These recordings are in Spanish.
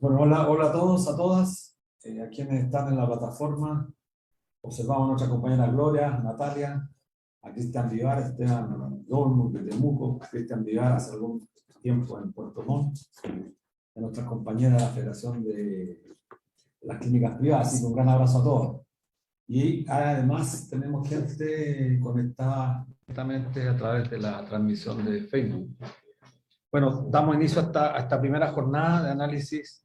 Bueno, hola, hola a todos, a todas, a quienes están en la plataforma. Observamos a nuestra compañera Gloria, Natalia, a Cristian Vivar, Esteban Dolmo, de Temuco, Cristian Vivar hace algún tiempo en Puerto Montt, a nuestras compañeras de la Federación de las Clínicas Privadas, así que un gran abrazo a todos. Y además tenemos gente conectada directamente a través de la transmisión de Facebook. Bueno, damos inicio a esta primera jornada de análisis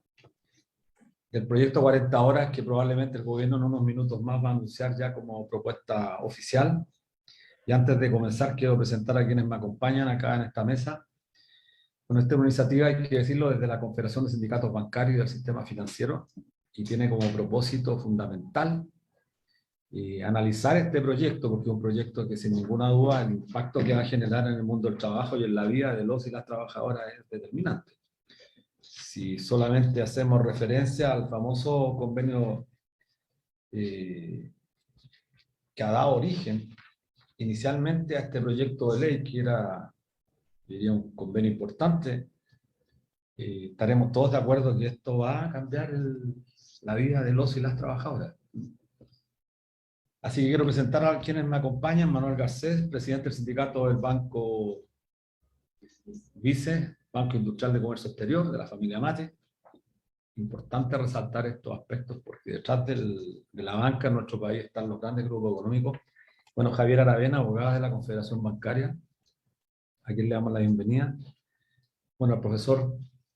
del proyecto 40 horas, que probablemente el gobierno en unos minutos más va a anunciar ya como propuesta oficial. Y antes de comenzar, quiero presentar a quienes me acompañan acá en esta mesa. Bueno, esta iniciativa, hay que decirlo, desde la Confederación de Sindicatos Bancarios y del Sistema Financiero, y tiene como propósito fundamental analizar este proyecto, porque es un proyecto que sin ninguna duda el impacto que va a generar en el mundo del trabajo y en la vida de los y las trabajadoras es determinante. Si solamente hacemos referencia al famoso convenio que ha dado origen inicialmente a este proyecto de ley, que era, diría, un convenio importante, estaremos todos de acuerdo que esto va a cambiar la vida de los y las trabajadoras. Así que quiero presentar a quienes me acompañan. Manuel Garcés, presidente del sindicato del Banco Vice, Banco Industrial de Comercio Exterior, de la familia Mate. Importante resaltar estos aspectos porque detrás de la banca en nuestro país están los grandes grupos económicos. Bueno, Javier Aravena, abogada de la Confederación Bancaria, a quien le damos la bienvenida. Bueno, al profesor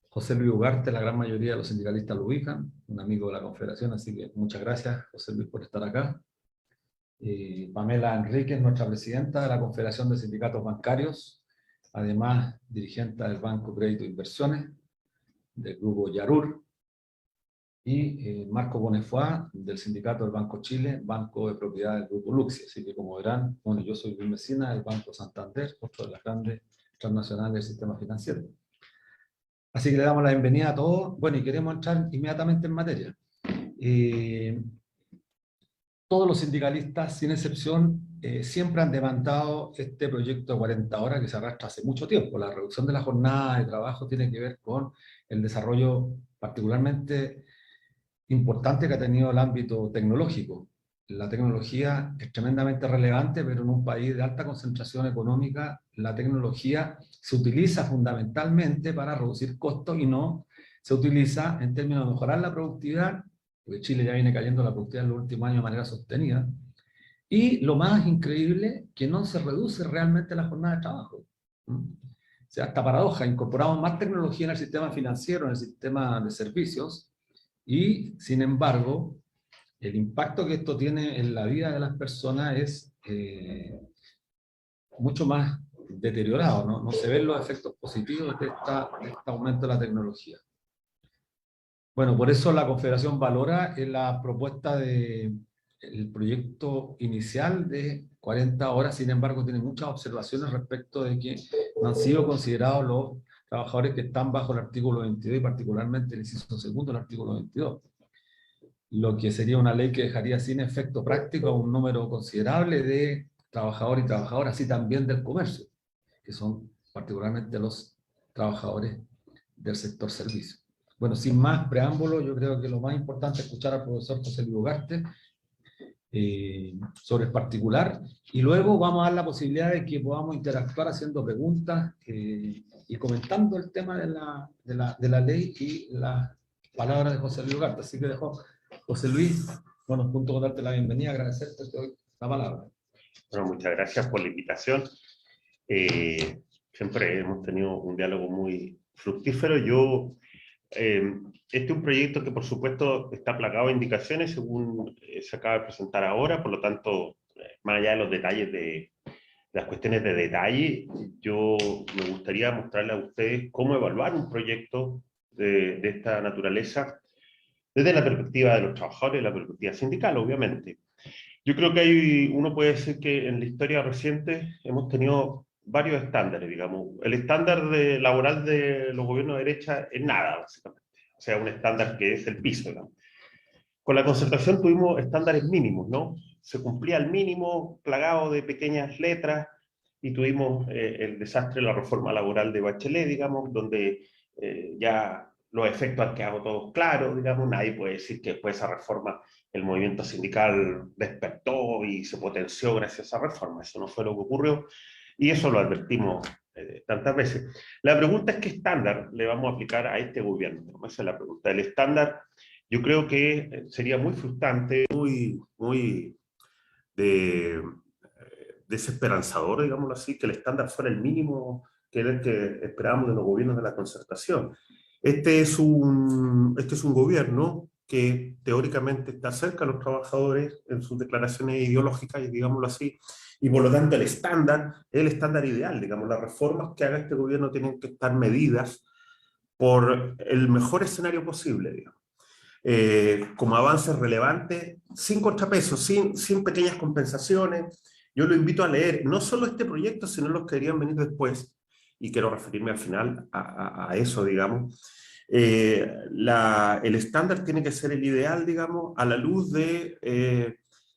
José Luis Ugarte, la gran mayoría de los sindicalistas lo ubican, un amigo de la Confederación, así que muchas gracias, José Luis, por estar acá. Pamela Enríquez, nuestra presidenta de la Confederación de Sindicatos Bancarios, además dirigente del Banco Crédito e Inversiones, del grupo Yarur, y Marco Bonefoy, del sindicato del Banco Chile, banco de propiedad del grupo Luxi. Así que, como verán, bueno, yo soy Luis Mesina del Banco Santander, otro de las grandes transnacionales del sistema financiero. Así que le damos la bienvenida a todos. Bueno, y queremos entrar inmediatamente en materia. Todos los sindicalistas, sin excepción, siempre han demandado este proyecto de 40 horas que se arrastra hace mucho tiempo. La reducción de la jornada de trabajo tiene que ver con el desarrollo particularmente importante que ha tenido el ámbito tecnológico. La tecnología es tremendamente relevante, pero en un país de alta concentración económica, la tecnología se utiliza fundamentalmente para reducir costos y no se utiliza en términos de mejorar la productividad, porque Chile ya viene cayendo la productividad en los últimos años de manera sostenida, y lo más increíble, que no se reduce realmente la jornada de trabajo. O sea, esta paradoja, incorporamos más tecnología en el sistema financiero, en el sistema de servicios, y, sin embargo, el impacto que esto tiene en la vida de las personas es mucho más deteriorado, ¿no? No se ven los efectos positivos de este aumento de la tecnología. Bueno, por eso la Confederación valora la propuesta del proyecto inicial de 40 horas, sin embargo, tiene muchas observaciones respecto de que no han sido considerados los trabajadores que están bajo el artículo 22 y particularmente el inciso segundo del artículo 22. Lo que sería una ley que dejaría sin efecto práctico a un número considerable de trabajadores y trabajadoras, así también del comercio, que son particularmente los trabajadores del sector servicio. Bueno, sin más preámbulo, yo creo que lo más importante es escuchar al profesor José Luis Ugarte sobre el particular, y luego vamos a dar la posibilidad de que podamos interactuar haciendo preguntas y comentando el tema de la ley y las palabras de José Luis Ugarte. Así que dejo, José Luis, bueno, junto con darte la bienvenida, agradecerte la palabra. Bueno, muchas gracias por la invitación. Siempre hemos tenido un diálogo muy fructífero. Este es un proyecto que, por supuesto, está plagado de indicaciones, según se acaba de presentar ahora. Por lo tanto, más allá de los detalles de las cuestiones de detalle, yo me gustaría mostrarles a ustedes cómo evaluar un proyecto de esta naturaleza desde la perspectiva de los trabajadores, la perspectiva sindical, obviamente. Yo creo que uno puede decir que en la historia reciente hemos tenido varios estándares, digamos. El estándar laboral de los gobiernos de derecha es nada, básicamente. O sea, un estándar que es el piso, digamos. Con la concertación tuvimos estándares mínimos, ¿no? Se cumplía el mínimo, plagado de pequeñas letras, y tuvimos el desastre de la reforma laboral de Bachelet, digamos, donde ya los efectos han quedado todos claros, digamos, nadie puede decir que después de esa reforma el movimiento sindical despertó y se potenció gracias a esa reforma. Eso no fue lo que ocurrió y eso lo advertimos tantas veces. La pregunta es: ¿qué estándar le vamos a aplicar a este gobierno? Esa es la pregunta. El estándar, yo creo que sería muy frustrante, muy desesperanzador, digámoslo así, que el estándar fuera el mínimo que era el que esperábamos de los gobiernos de la concertación. Este es un gobierno que teóricamente está cerca a los trabajadores en sus declaraciones ideológicas, digámoslo así, y por lo tanto el estándar es el estándar ideal, digamos, las reformas que haga este gobierno tienen que estar medidas por el mejor escenario posible, digamos. Como avances relevantes, sin contrapesos, sin pequeñas compensaciones. Yo lo invito a leer no solo este proyecto, sino los que deberían venir después, y quiero referirme al final a eso, digamos. El estándar tiene que ser el ideal, digamos, a la luz de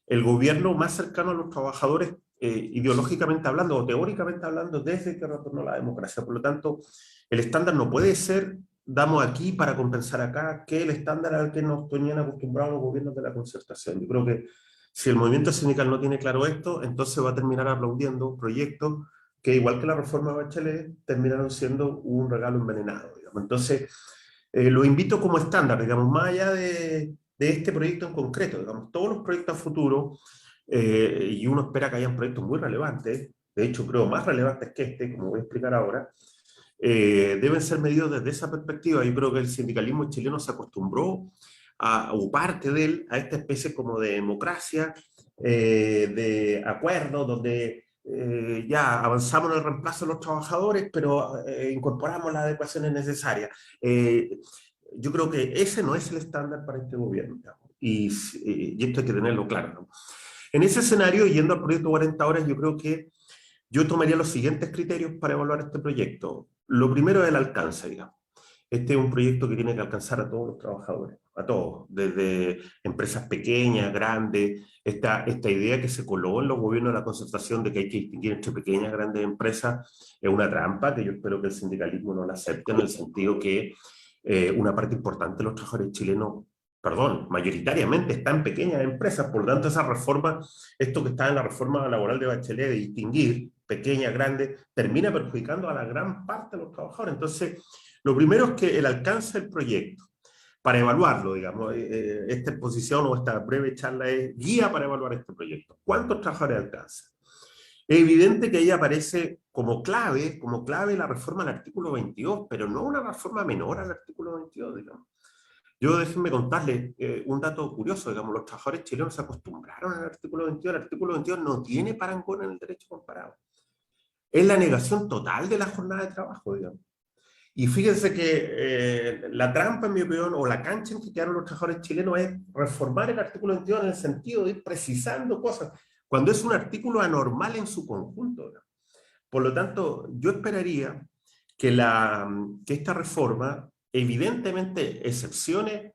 el gobierno más cercano a los trabajadores, ideológicamente hablando o teóricamente hablando, desde que retornó la democracia. Por lo tanto, el estándar no puede ser damos aquí para compensar acá, que el estándar al que nos tenían acostumbrados los gobiernos de la concertación. Yo creo que si el movimiento sindical no tiene claro esto, entonces va a terminar aplaudiendo proyectos que, igual que la reforma de Bachelet, terminaron siendo un regalo envenenado, digamos. Entonces, lo invito como estándar, digamos, más allá de este proyecto en concreto, digamos, todos los proyectos a futuro, y uno espera que hayan proyectos muy relevantes, de hecho creo más relevantes que este, como voy a explicar ahora, deben ser medidos desde esa perspectiva. Yo creo que el sindicalismo chileno se acostumbró, o parte de él, a esta especie como de democracia, de acuerdo, donde ya avanzamos en el reemplazo de los trabajadores, pero incorporamos las adecuaciones necesarias. Yo creo que ese no es el estándar para este gobierno, y esto hay que tenerlo claro, ¿no? En ese escenario, yendo al proyecto 40 horas, yo creo que yo tomaría los siguientes criterios para evaluar este proyecto. Lo primero es el alcance, digamos. Este es un proyecto que tiene que alcanzar a todos los trabajadores, a todos, desde empresas pequeñas, grandes, esta idea que se coló en los gobiernos de la concertación de que hay que distinguir entre pequeñas y grandes empresas es una trampa que yo espero que el sindicalismo no la acepte, en el sentido que una parte importante de los trabajadores chilenos, perdón, mayoritariamente está en pequeñas empresas. Por lo tanto, esa reforma, esto que está en la reforma laboral de Bachelet, de distinguir pequeñas, grandes, termina perjudicando a la gran parte de los trabajadores. Entonces, lo primero es que el alcance del proyecto, para evaluarlo, digamos, esta exposición o esta breve charla es guía para evaluar este proyecto. ¿Cuántos trabajadores alcanza? Es evidente que ahí aparece como clave la reforma al artículo 22, pero no una reforma menor al artículo 22, digamos. Yo déjenme contarles un dato curioso, digamos, los trabajadores chilenos se acostumbraron al artículo 22, el artículo 22 no tiene parangón en el derecho comparado. Es la negación total de la jornada de trabajo, digamos. Y fíjense que la trampa, en mi opinión, o la cancha en que quedaron los trabajadores chilenos es reformar el artículo 22 en el sentido de ir precisando cosas, cuando es un artículo anormal en su conjunto, ¿no? Por lo tanto, yo esperaría que esta reforma evidentemente excepcione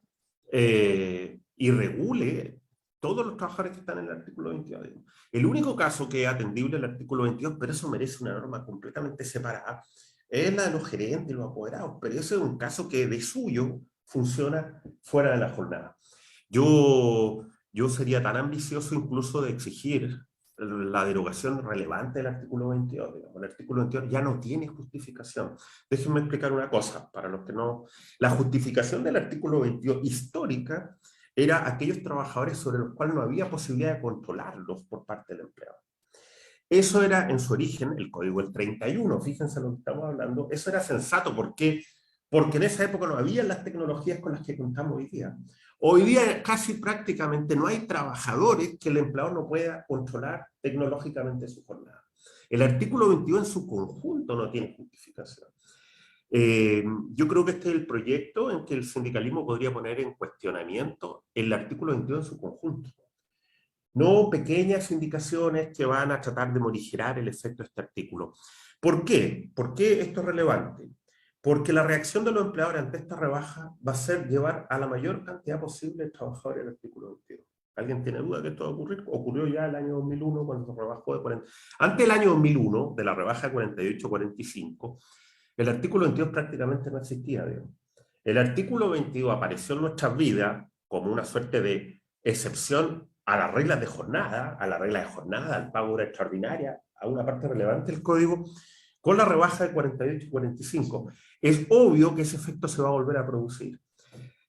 y regule todos los trabajadores que están en el artículo 22. El único caso que es atendible el artículo 22, pero eso merece una norma completamente separada, es la de los gerentes y los apoderados, pero ese es un caso que de suyo funciona fuera de la jornada. Yo sería tan ambicioso incluso de exigir la derogación relevante del artículo 22. Digamos. El artículo 22 ya no tiene justificación. Déjenme explicar una cosa, para los que no... La justificación del artículo 22 histórica era aquellos trabajadores sobre los cuales no había posibilidad de controlarlos por parte del empleador. Eso era en su origen, el código del 31, fíjense lo que estamos hablando, eso era sensato. ¿Por qué? Porque en esa época no había las tecnologías con las que contamos hoy día. Hoy día casi prácticamente no hay trabajadores que el empleador no pueda controlar tecnológicamente su jornada. El artículo 22 en su conjunto no tiene justificación. Yo creo que este es el proyecto en que el sindicalismo podría poner en cuestionamiento el artículo 22 en su conjunto. No pequeñas indicaciones que van a tratar de morigerar el efecto de este artículo. ¿Por qué? ¿Por qué esto es relevante? Porque la reacción de los empleadores ante esta rebaja va a ser llevar a la mayor cantidad posible de trabajadores al artículo 22. ¿Alguien tiene duda que esto va a ocurrir? Ocurrió ya el año 2001 cuando se rebajó de 40. Antes del año 2001, de la rebaja de 48 a 45, el artículo 22 prácticamente no existía, digamos. El artículo 22 apareció en nuestras vidas como una suerte de excepción a las reglas de jornada, a la regla de jornada, al pago de hora extraordinaria, a una parte relevante del código, con la rebaja de 48 y 45. Es obvio que ese efecto se va a volver a producir.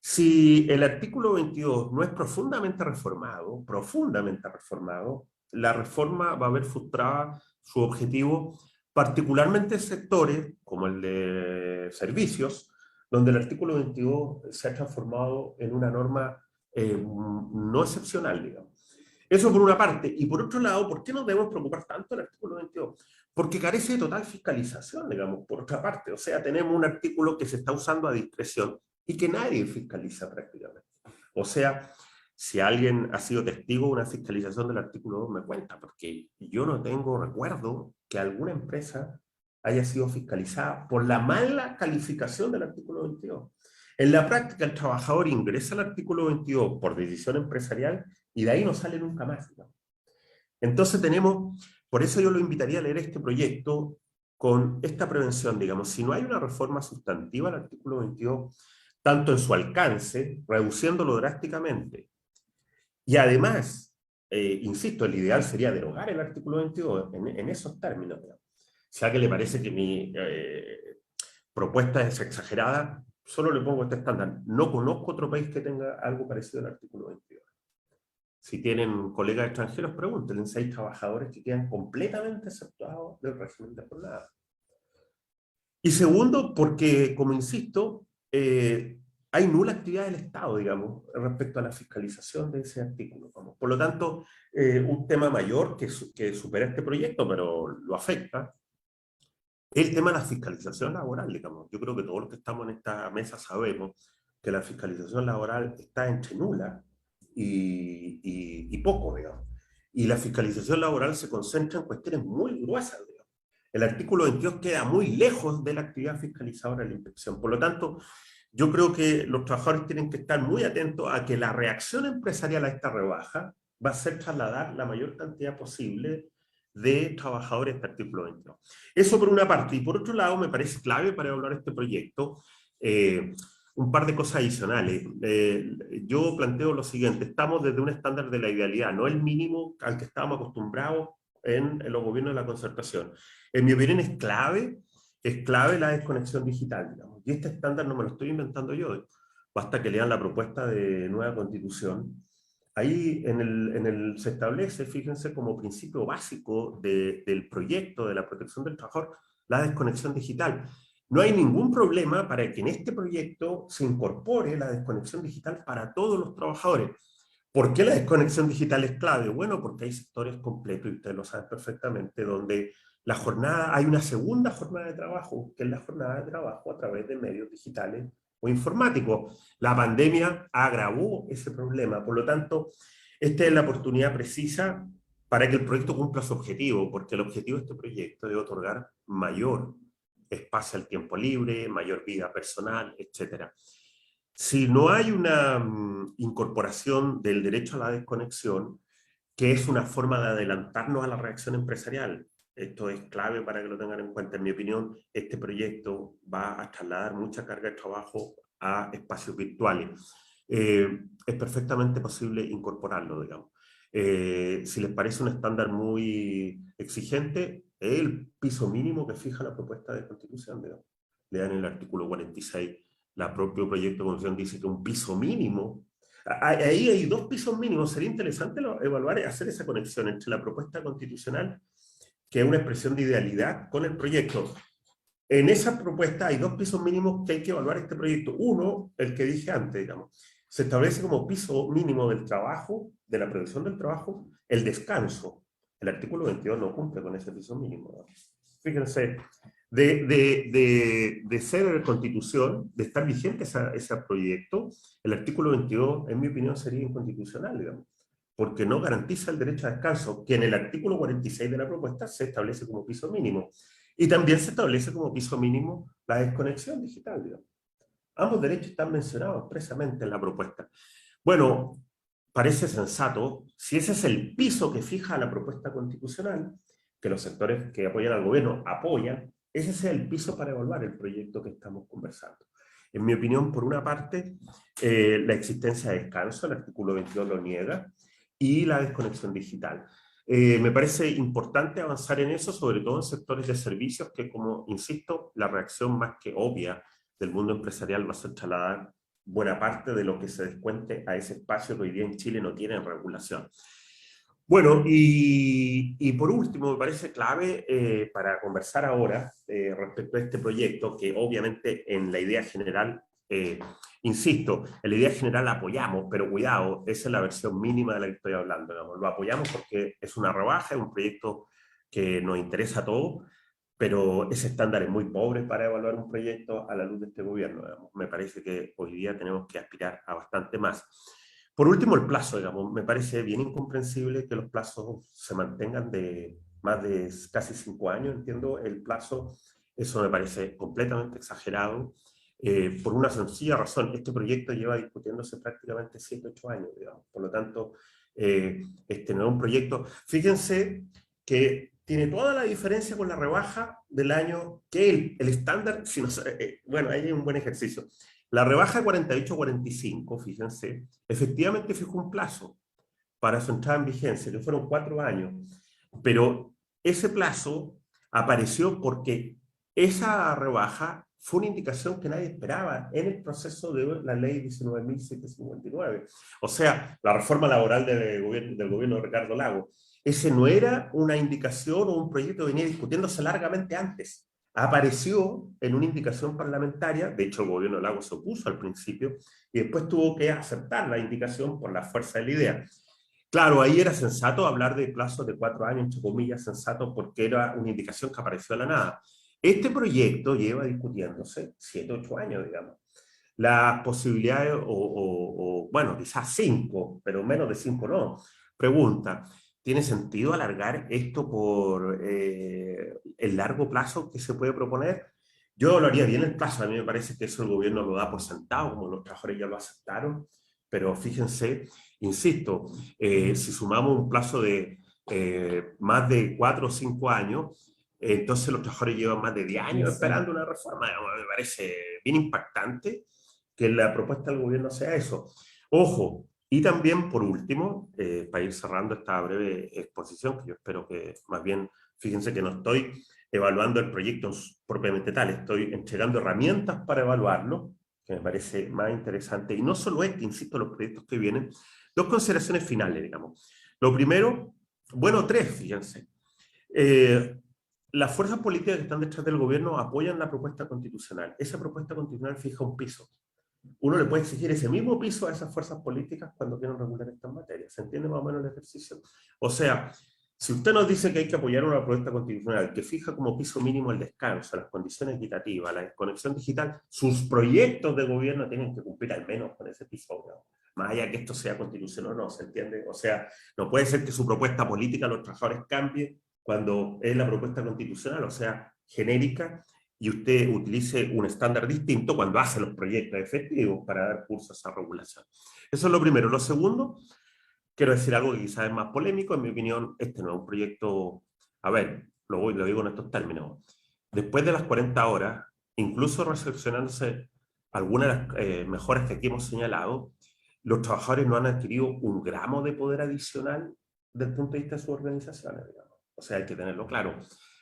Si el artículo 22 no es profundamente reformado, la reforma va a ver frustrada su objetivo, particularmente en sectores como el de servicios, donde el artículo 22 se ha transformado en una norma no excepcional, digamos. Eso por una parte. Y por otro lado, ¿por qué nos debemos preocupar tanto del artículo 22? Porque carece de total fiscalización, digamos, por otra parte. O sea, tenemos un artículo que se está usando a discreción y que nadie fiscaliza prácticamente. O sea, si alguien ha sido testigo de una fiscalización del artículo 2, me cuenta, porque yo no tengo recuerdo que alguna empresa haya sido fiscalizada por la mala calificación del artículo 22. En la práctica, el trabajador ingresa al artículo 22 por decisión empresarial y de ahí no sale nunca más, ¿no? Entonces por eso yo lo invitaría a leer este proyecto con esta prevención, digamos, si no hay una reforma sustantiva al artículo 22, tanto en su alcance, reduciéndolo drásticamente, y además, insisto, el ideal sería derogar el artículo 22 en esos términos, digamos. Si a alguien le parece que mi propuesta es exagerada, solo le pongo este estándar. No conozco otro país que tenga algo parecido al artículo 22. Si tienen colegas extranjeros, pregúntenle si hay trabajadores que quedan completamente exceptuados del régimen de jornada. Y segundo, porque, como insisto, hay nula actividad del Estado, digamos, respecto a la fiscalización de ese artículo. Vamos. Por lo tanto, un tema mayor que supera este proyecto, pero lo afecta, es el tema de la fiscalización laboral, digamos. Yo creo que todos los que estamos en esta mesa sabemos que la fiscalización laboral está entre nula y poco, digamos. Y la fiscalización laboral se concentra en cuestiones muy gruesas, digamos. El artículo 22 queda muy lejos de la actividad fiscalizadora de la inspección. Por lo tanto, yo creo que los trabajadores tienen que estar muy atentos a que la reacción empresarial a esta rebaja va a ser trasladar la mayor cantidad posible de trabajadores a este artículo 22. Eso por una parte. Y por otro lado, me parece clave para evaluar este proyecto un par de cosas adicionales. Yo planteo lo siguiente: estamos desde un estándar de la idealidad, no el mínimo al que estábamos acostumbrados en los gobiernos de la concertación. En mi opinión es clave la desconexión digital, digamos. Y este estándar no me lo estoy inventando yo, basta que lean la propuesta de nueva constitución. Ahí se establece, fíjense, como principio básico del proyecto de la protección del trabajador, la desconexión digital. No hay ningún problema para que en este proyecto se incorpore la desconexión digital para todos los trabajadores. ¿Por qué la desconexión digital es clave? Bueno, porque hay sectores completos, y ustedes lo saben perfectamente, donde hay una segunda jornada de trabajo, que es la jornada de trabajo a través de medios digitales o informáticos. La pandemia agravó ese problema, por lo tanto, esta es la oportunidad precisa para que el proyecto cumpla su objetivo, porque el objetivo de este proyecto es otorgar mayor espacio al tiempo libre, mayor vida personal, etc. Si no hay una incorporación del derecho a la desconexión, que es una forma de adelantarnos a la reacción empresarial, esto es clave para que lo tengan en cuenta. En mi opinión, este proyecto va a trasladar mucha carga de trabajo a espacios virtuales. Es perfectamente posible incorporarlo, digamos. Si les parece un estándar muy exigente, es el piso mínimo que fija la propuesta de constitución, digamos. Lean el artículo 46, la propio proyecto de constitución dice que un piso mínimo. Ahí hay dos pisos mínimos. Sería interesante evaluar y hacer esa conexión entre la propuesta constitucional, que es una expresión de idealidad, con el proyecto. En esa propuesta hay dos pisos mínimos que hay que evaluar este proyecto. Uno, el que dije antes, digamos, se establece como piso mínimo del trabajo, de la previsión del trabajo, el descanso. El artículo 22 no cumple con ese piso mínimo. Fíjense, de ser constitución, de estar vigente ese proyecto, el artículo 22, en mi opinión, sería inconstitucional, digamos, porque no garantiza el derecho a descanso, que en el artículo 46 de la propuesta se establece como piso mínimo. Y también se establece como piso mínimo la desconexión digital, digamos. Ambos derechos están mencionados expresamente en la propuesta. Bueno, parece sensato, si ese es el piso que fija la propuesta constitucional, que los sectores que apoyan al gobierno apoyan, ese es el piso para evaluar el proyecto que estamos conversando. En mi opinión, por una parte, la existencia de descanso, el artículo 22 lo niega, y la desconexión digital. Me parece importante avanzar en eso, sobre todo en sectores de servicios que, como insisto, la reacción más que obvia del mundo empresarial va a ser trasladar buena parte de lo que se descuente a ese espacio que hoy día en Chile no tiene regulación. Bueno, y por último, me parece clave para conversar ahora respecto a este proyecto, que obviamente en la idea general, insisto, en la idea general la apoyamos, pero cuidado, esa es la versión mínima de la que estoy hablando, digamos. Lo apoyamos porque es una rebaja, es un proyecto que nos interesa a todos, pero ese estándar es muy pobre para evaluar un proyecto a la luz de este gobierno, digamos. Me parece que hoy día tenemos que aspirar a bastante más. Por último, el plazo, digamos, me parece bien incomprensible que los plazos se mantengan de más de casi 5 años, entiendo el plazo, eso me parece completamente exagerado, por una sencilla razón, este proyecto lleva discutiéndose prácticamente 7, 8 años, digamos, por lo tanto, este no es un proyecto, fíjense que tiene toda la diferencia con la rebaja del año que el estándar, si no, bueno, ahí hay un buen ejercicio. La rebaja de 48 a 45, fíjense, efectivamente fijó un plazo para su entrada en vigencia, que fueron 4 años, pero ese plazo apareció porque esa rebaja fue una indicación que nadie esperaba en el proceso de la ley 19.759. O sea, la reforma laboral del gobierno de Ricardo Lagos. Ese no era una indicación o un proyecto que venía discutiéndose largamente antes. Apareció en una indicación parlamentaria, de hecho el gobierno de Lagos se opuso al principio, y después tuvo que aceptar la indicación por la fuerza de la idea. Claro, ahí era sensato hablar de plazos de 4 años, entre comillas, sensato, porque era una indicación que apareció de la nada. Este proyecto lleva discutiéndose 7, 8 años, digamos. Las posibilidades, bueno, quizás 5, pero menos de 5 no. Pregunta, ¿tiene sentido alargar esto por el largo plazo que se puede proponer? Yo lo haría bien el plazo, a mí me parece que eso el gobierno lo da por sentado, como los trabajadores ya lo aceptaron, pero fíjense, insisto, si sumamos un plazo de más de 4 o 5 años, entonces los trabajadores llevan más de 10 años esperando una reforma. Me parece bien impactante que la propuesta del gobierno sea eso. Ojo, y también por último, para ir cerrando esta breve exposición, que yo espero que más bien, fíjense que no estoy evaluando el proyecto propiamente tal, estoy entregando herramientas para evaluarlo, que me parece más interesante, y no solo este, insisto, los proyectos que vienen, 2 consideraciones finales, digamos. Lo primero, bueno, 3, fíjense. Las fuerzas políticas que están detrás del gobierno apoyan la propuesta constitucional. Esa propuesta constitucional fija un piso. Uno le puede exigir ese mismo piso a esas fuerzas políticas cuando quieren regular estas materias. ¿Se entiende más o menos el ejercicio? O sea, si usted nos dice que hay que apoyar una propuesta constitucional que fija como piso mínimo el descanso, las condiciones equitativas, la desconexión digital, sus proyectos de gobierno tienen que cumplir al menos con ese piso, ¿no? Más allá que esto sea constitucional o no, ¿se entiende? O sea, no puede ser que su propuesta política a los trabajadores cambie cuando es la propuesta constitucional, o sea, genérica, y usted utilice un estándar distinto cuando hace los proyectos efectivos para dar curso a esa regulación. Eso es lo primero. Lo segundo, quiero decir algo que quizás es más polémico, en mi opinión, este no es un proyecto, a ver, lo digo en estos términos, después de las 40 horas, incluso recepcionándose algunas de las mejoras que aquí hemos señalado, los trabajadores no han adquirido un gramo de poder adicional desde el punto de vista de sus organizaciones, digamos. O sea, hay que tenerlo claro.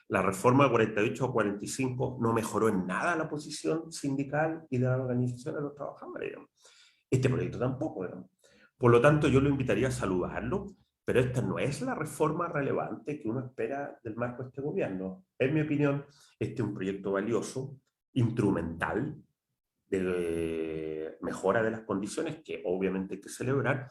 La reforma 48 o 45 no mejoró en nada la posición sindical y de la organización de los trabajadores, digamos. Este proyecto tampoco, digamos. Por lo tanto, yo lo invitaría a saludarlo, pero esta no es la reforma relevante que uno espera del marco de este gobierno. En mi opinión, este es un proyecto valioso, instrumental, de mejora de las condiciones, que obviamente hay que celebrar,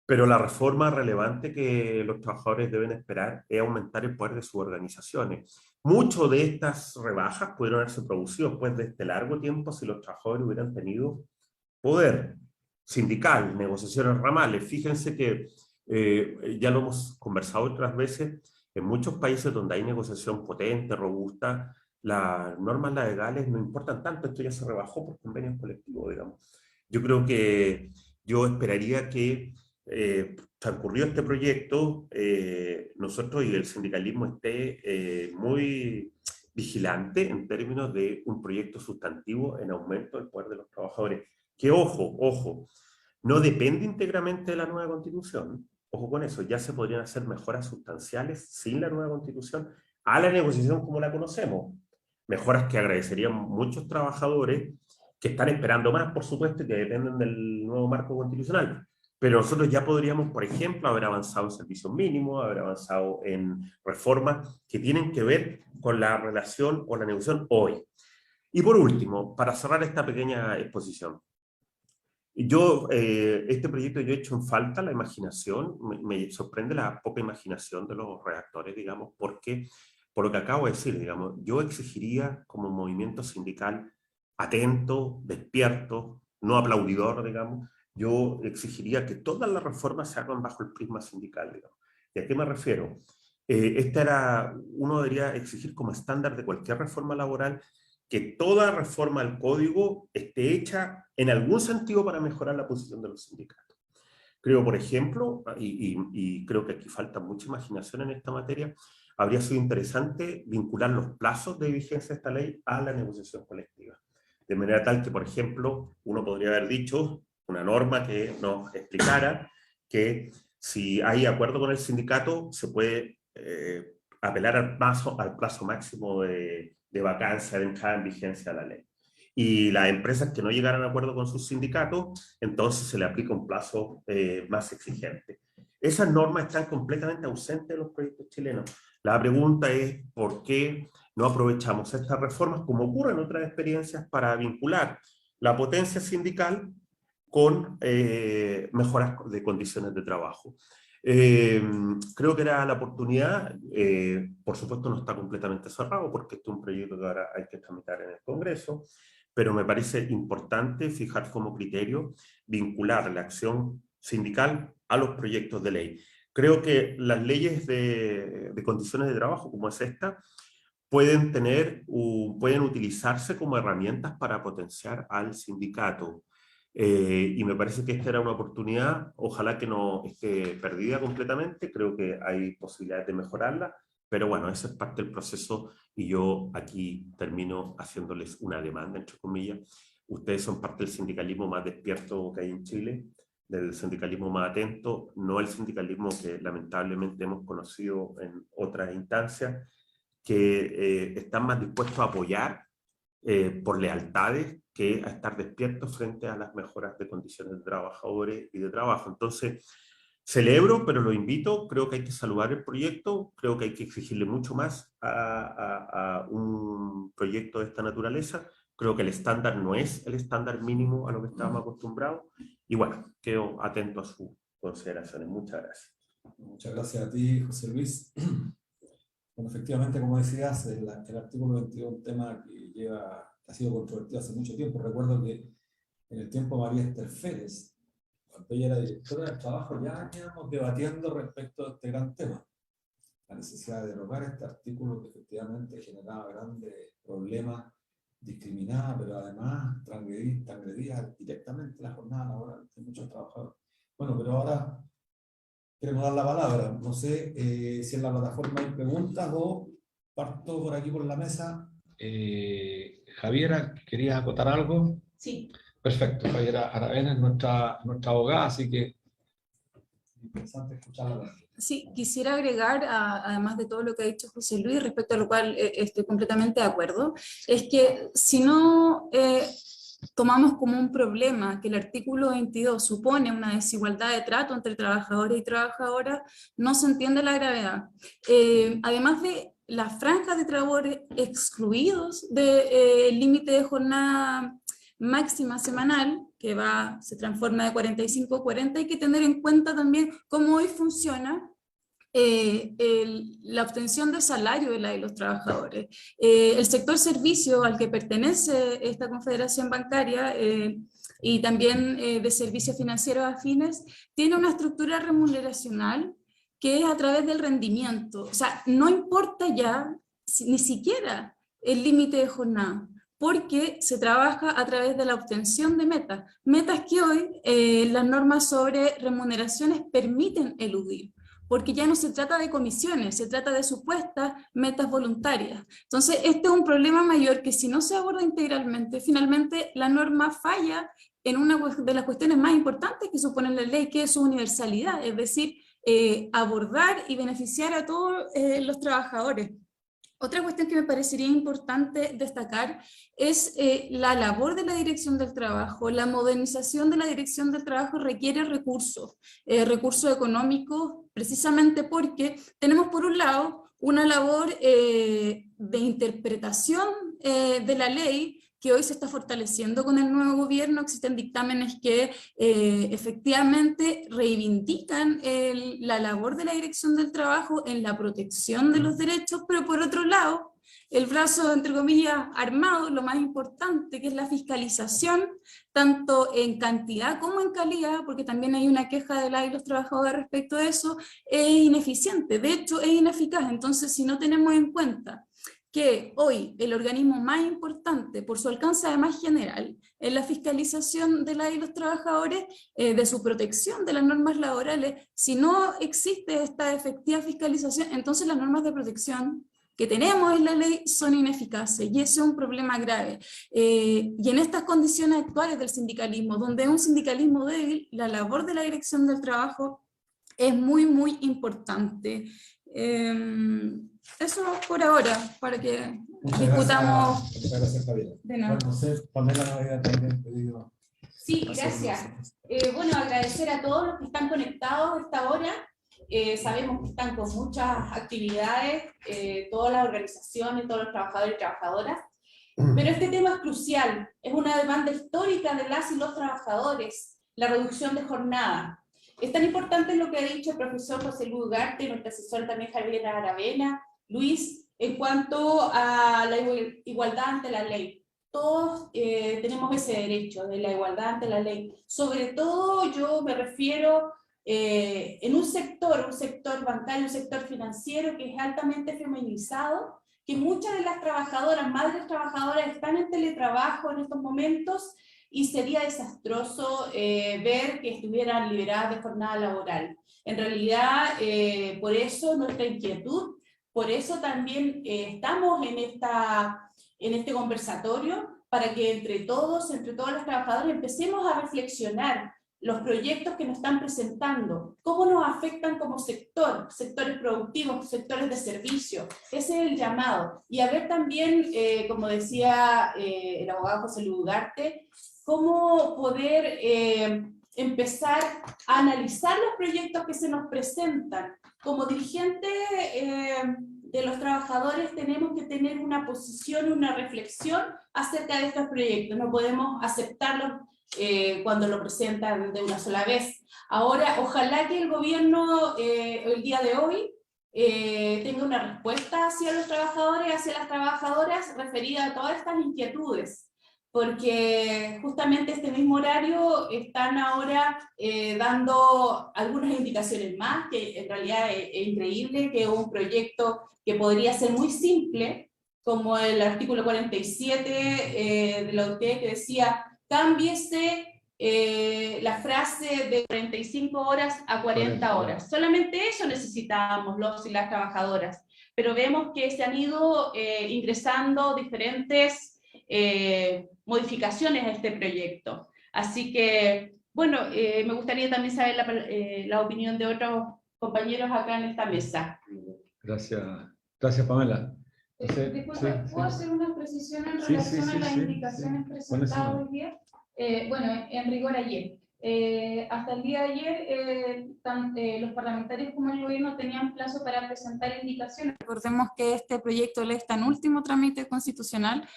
pero la reforma relevante que los trabajadores deben esperar es aumentar el poder de sus organizaciones. Muchas de estas rebajas pudieron haberse producido después de este largo tiempo si los trabajadores hubieran tenido poder sindical, negociaciones ramales. Fíjense que ya lo hemos conversado otras veces, en muchos países donde hay negociación potente, robusta, las normas legales no importan tanto, esto ya se rebajó por convenios colectivos, digamos. Yo creo que yo esperaría que transcurrió este proyecto, nosotros y el sindicalismo esté muy vigilante en términos de un proyecto sustantivo en aumento del poder de los trabajadores. Que ojo, no depende íntegramente de la nueva Constitución. Ojo con eso, ya se podrían hacer mejoras sustanciales sin la nueva Constitución a la negociación como la conocemos. Mejoras que agradecerían muchos trabajadores que están esperando más, por supuesto, y que dependen del nuevo marco constitucional. Pero nosotros ya podríamos, por ejemplo, haber avanzado en servicios mínimos, haber avanzado en reformas que tienen que ver con la relación o la negociación hoy. Y por último, para cerrar esta pequeña exposición, este proyecto yo he hecho en falta la imaginación, me sorprende la poca imaginación de los redactores, digamos, porque, por lo que acabo de decir, digamos, yo exigiría como movimiento sindical atento, despierto, no aplaudidor, digamos, yo exigiría que todas las reformas se hagan bajo el prisma sindical, digamos. ¿Y a qué me refiero? Uno debería exigir como estándar de cualquier reforma laboral que toda reforma al código esté hecha en algún sentido para mejorar la posición de los sindicatos. Creo, por ejemplo, y creo que aquí falta mucha imaginación en esta materia, habría sido interesante vincular los plazos de vigencia de esta ley a la negociación colectiva. De manera tal que, por ejemplo, uno podría haber dicho una norma que nos explicara que si hay acuerdo con el sindicato, se puede apelar al plazo máximo de vacancia de entrada en vigencia a la ley. Y las empresas que no llegaran a acuerdo con sus sindicatos, entonces se le aplica un plazo más exigente. Esas normas están completamente ausentes de los proyectos chilenos. La pregunta es ¿por qué no aprovechamos estas reformas, como ocurre en otras experiencias, para vincular la potencia sindical con mejoras de condiciones de trabajo? Creo que era la oportunidad, por supuesto no está completamente cerrado porque este es un proyecto que ahora hay que tramitar en el Congreso, pero me parece importante fijar como criterio vincular la acción sindical a los proyectos de ley. Creo que las leyes de condiciones de trabajo como es esta pueden utilizarse como herramientas para potenciar al sindicato. Y me parece que esta era una oportunidad, ojalá que no esté perdida completamente, creo que hay posibilidades de mejorarla, pero bueno, esa es parte del proceso y yo aquí termino haciéndoles una demanda, entre comillas. Ustedes son parte del sindicalismo más despierto que hay en Chile, del sindicalismo más atento, no el sindicalismo que lamentablemente hemos conocido en otras instancias, que están más dispuestos a apoyar por lealtades que a estar despiertos frente a las mejoras de condiciones de trabajadores y de trabajo. Entonces, celebro, pero lo invito, creo que hay que saludar el proyecto, creo que hay que exigirle mucho más a un proyecto de esta naturaleza, creo que el estándar no es el estándar mínimo a lo que estábamos acostumbrados, y bueno, quedo atento a sus consideraciones. Muchas gracias. Muchas gracias a ti, José Luis. Bueno, efectivamente, como decías, el artículo 22 es un tema que ha sido controvertido hace mucho tiempo. Recuerdo que en el tiempo María Esther Férez, cuando ella era directora del trabajo, ya íbamos debatiendo respecto a este gran tema. La necesidad de derogar este artículo que efectivamente generaba grandes problemas, discriminaba, pero además transgredía directamente la jornada laboral de muchos trabajadores. Bueno, pero ahora queremos dar la palabra. No sé si en la plataforma hay preguntas o parto por aquí por la mesa. Javiera, ¿querías acotar algo? Sí. Perfecto, Javiera Aravena es nuestra abogada, así que... Interesante escucharla. Sí, quisiera agregar, además de todo lo que ha dicho José Luis, respecto a lo cual estoy completamente de acuerdo, es que si no tomamos como un problema que el artículo 22 supone una desigualdad de trato entre trabajadores y trabajadoras, no se entiende la gravedad. Además de las franjas de trabajadores excluidos del límite de jornada máxima semanal, que se transforma de 45 a 40, hay que tener en cuenta también cómo hoy funciona la obtención de salario de los trabajadores. El sector servicio al que pertenece esta confederación bancaria y también de servicios financieros afines, tiene una estructura remuneracional que es a través del rendimiento. O sea, no importa ya ni siquiera el límite de jornada, porque se trabaja a través de la obtención de metas que hoy las normas sobre remuneraciones permiten eludir. porque ya no se trata de comisiones, se trata de supuestas metas voluntarias. Entonces, este es un problema mayor que si no se aborda integralmente, finalmente la norma falla en una de las cuestiones más importantes que supone la ley, que es su universalidad, es decir, abordar y beneficiar a todos los trabajadores. Otra cuestión que me parecería importante destacar es la labor de la Dirección del Trabajo. La modernización de la Dirección del Trabajo requiere recursos económicos, precisamente porque tenemos por un lado una labor de interpretación de la ley, que hoy se está fortaleciendo con el nuevo gobierno. Existen dictámenes que efectivamente reivindican la labor de la Dirección del Trabajo en la protección de los derechos, pero por otro lado, el brazo, entre comillas, armado, lo más importante, que es la fiscalización, tanto en cantidad como en calidad, porque también hay una queja de la y los trabajadores respecto a eso, es ineficiente, de hecho es ineficaz. Entonces, si no tenemos en cuenta que hoy el organismo más importante, por su alcance además general, en la fiscalización de la y los trabajadores, de su protección de las normas laborales, si no existe esta efectiva fiscalización, entonces las normas de protección que tenemos en la ley son ineficaces, y ese es un problema grave. Y en estas condiciones actuales del sindicalismo, donde es un sindicalismo débil, la labor de la Dirección del Trabajo es muy, muy importante. Eso por ahora, para que discutamos. Muchas gracias, Javier. De nada. Bueno, no sé, Pamela nos había también pedido. Sí, gracias. Bueno, agradecer a todos los que están conectados a esta hora. Sabemos que están con muchas actividades, todas las organizaciones, todos los trabajadores y trabajadoras, pero este tema es crucial, es una demanda histórica de las y los trabajadores, la reducción de jornada. Es tan importante lo que ha dicho el profesor José Luis Ugarte, nuestro asesor también Javier Aravena, Luis, en cuanto a la igualdad ante la ley. Todos tenemos ese derecho de la igualdad ante la ley. Sobre todo yo me refiero en un sector bancario, un sector financiero que es altamente feminizado, que muchas de las trabajadoras, madres trabajadoras, están en teletrabajo en estos momentos, y sería desastroso ver que estuvieran liberadas de jornada laboral. En realidad, por eso nuestra inquietud, por eso también estamos en este conversatorio, para que entre todos los trabajadores, empecemos a reflexionar los proyectos que nos están presentando, cómo nos afectan como sector, sectores productivos, sectores de servicio. Ese es el llamado. Y a ver también, como decía el abogado José Luis Ugarte, cómo poder empezar a analizar los proyectos que se nos presentan. Como dirigente de los trabajadores tenemos que tener una posición y una reflexión acerca de estos proyectos. No podemos aceptarlos cuando lo presentan de una sola vez. Ahora, ojalá que el gobierno el día de hoy tenga una respuesta hacia los trabajadores, hacia las trabajadoras, referida a todas estas inquietudes, porque justamente este mismo horario están ahora dando algunas indicaciones más, que en realidad es increíble, que un proyecto que podría ser muy simple, como el artículo 47 de la OIT, que decía: cámbiese la frase de 45 horas a 40 horas. Solamente eso necesitábamos los y las trabajadoras. Pero vemos que se han ido ingresando diferentes modificaciones a este proyecto. Así que, bueno, me gustaría también saber la opinión de otros compañeros acá en esta mesa. Gracias, Pamela. Disculpa, ¿puedo hacer una precisión en relación a las indicaciones presentadas hoy día? Bueno, en rigor ayer. Hasta el día de ayer, los parlamentarios como el gobierno tenían plazo para presentar indicaciones. Recordemos que este proyecto de ley está en último trámite constitucional,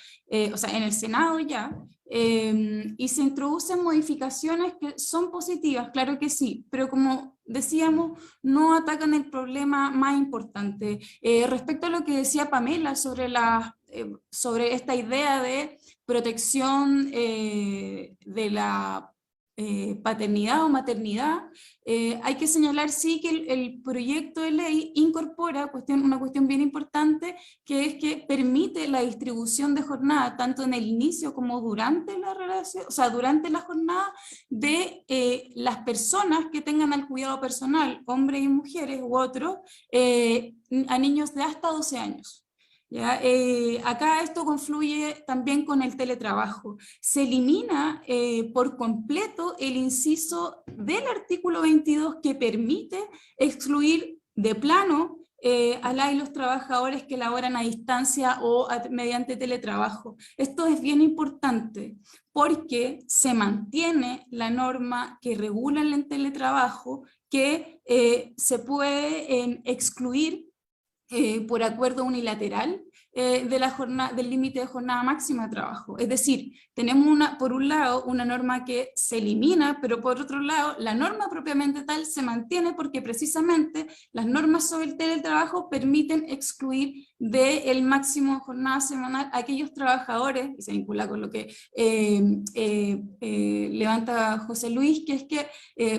o sea, en el Senado ya, y se introducen modificaciones que son positivas, claro que sí, pero como decíamos, no atacan el problema más importante. Respecto a lo que decía Pamela sobre esta idea de protección de la paternidad o maternidad, hay que señalar sí que el proyecto de ley incorpora una cuestión bien importante, que es que permite la distribución de jornada, tanto en el inicio como durante la relación, o sea, durante la jornada, de las personas que tengan al cuidado personal, hombres y mujeres u otros, a niños de hasta 12 años. ¿Ya? Acá esto confluye también con el teletrabajo. Se elimina por completo el inciso del artículo 22 que permite excluir de plano a las y los trabajadores que laboran a distancia o mediante teletrabajo. Esto es bien importante porque se mantiene la norma que regula el teletrabajo, que se puede excluir por acuerdo unilateral del límite de jornada máxima de trabajo. Es decir, tenemos por un lado una norma que se elimina, pero por otro lado la norma propiamente tal se mantiene porque precisamente las normas sobre el teletrabajo permiten excluir del máximo de jornada semanal a aquellos trabajadores, y se vincula con lo que levanta José Luis, que es que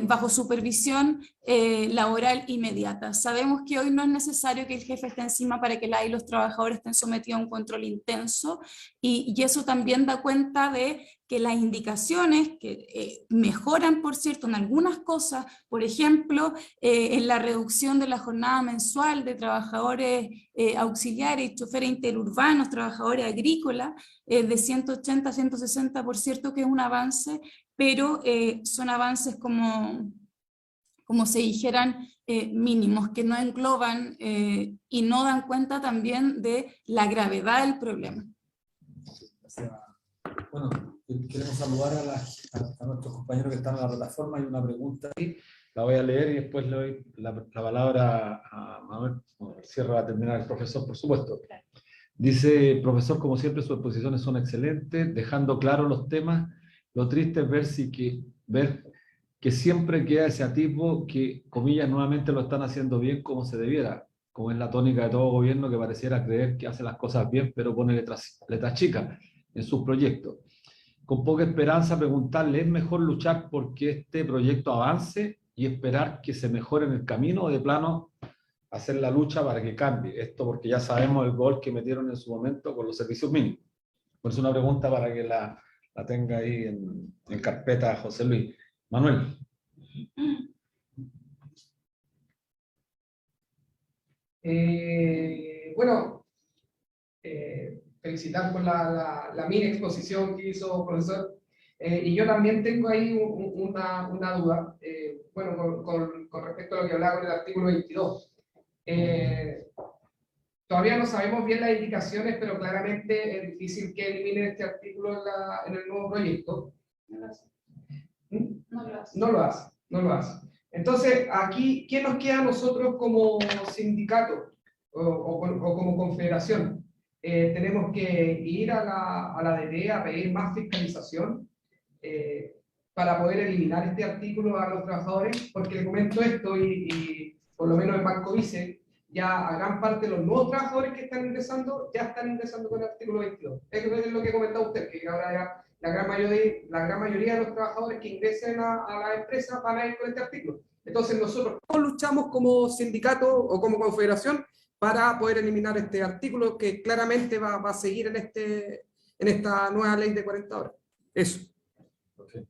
bajo supervisión laboral inmediata. Sabemos que hoy no es necesario que el jefe esté encima para que los trabajadores estén sometidos a un control intenso, y eso también da cuenta de que las indicaciones que mejoran, por cierto, en algunas cosas, por ejemplo, en la reducción de la jornada mensual de trabajadores auxiliares, choferes interurbanos, trabajadores agrícolas, de 180 a 160, por cierto que es un avance, pero son avances como se dijeran mínimos, que no engloban y no dan cuenta también de la gravedad del problema. Bueno, queremos saludar a nuestros compañeros que están en la plataforma. Hay una pregunta ahí, la voy a leer y después le doy la palabra a Manuel. Bueno, el cierre va a terminar el profesor, por supuesto. Dice: profesor, como siempre sus exposiciones son excelentes, dejando claros los temas. Lo triste es ver que siempre queda ese atisbo que, comillas, nuevamente lo están haciendo bien como se debiera, como es la tónica de todo gobierno que pareciera creer que hace las cosas bien, pero pone letras chicas en sus proyectos. Con poca esperanza, preguntarle: ¿es mejor luchar porque este proyecto avance y esperar que se mejore en el camino, o de plano hacer la lucha para que cambie? Esto porque ya sabemos el gol que metieron en su momento con los servicios mínimos. Por eso una pregunta para que la tenga ahí en carpeta José Luis. Manuel. Bueno, felicitar por la mini exposición que hizo el profesor. Y yo también tengo ahí una duda, bueno, con respecto a lo que hablaba en el artículo 22. Todavía no sabemos bien las indicaciones, pero claramente es difícil que eliminen este artículo en el nuevo proyecto. No lo hace. Entonces, aquí, ¿qué nos queda a nosotros como sindicato o como confederación? Tenemos que ir a la DT a pedir más fiscalización para poder eliminar este artículo a los trabajadores, porque le comento esto y por lo menos en Banco Vice, ya a gran parte de los nuevos trabajadores que están ingresando, ya están ingresando con el artículo 22. Es lo que comentaba usted, que ahora ya la gran mayoría de los trabajadores que ingresen a la empresa van a ir con este artículo. Entonces nosotros luchamos como sindicato o como confederación para poder eliminar este artículo que claramente va a seguir en esta nueva ley de 40 horas. Eso. Okay.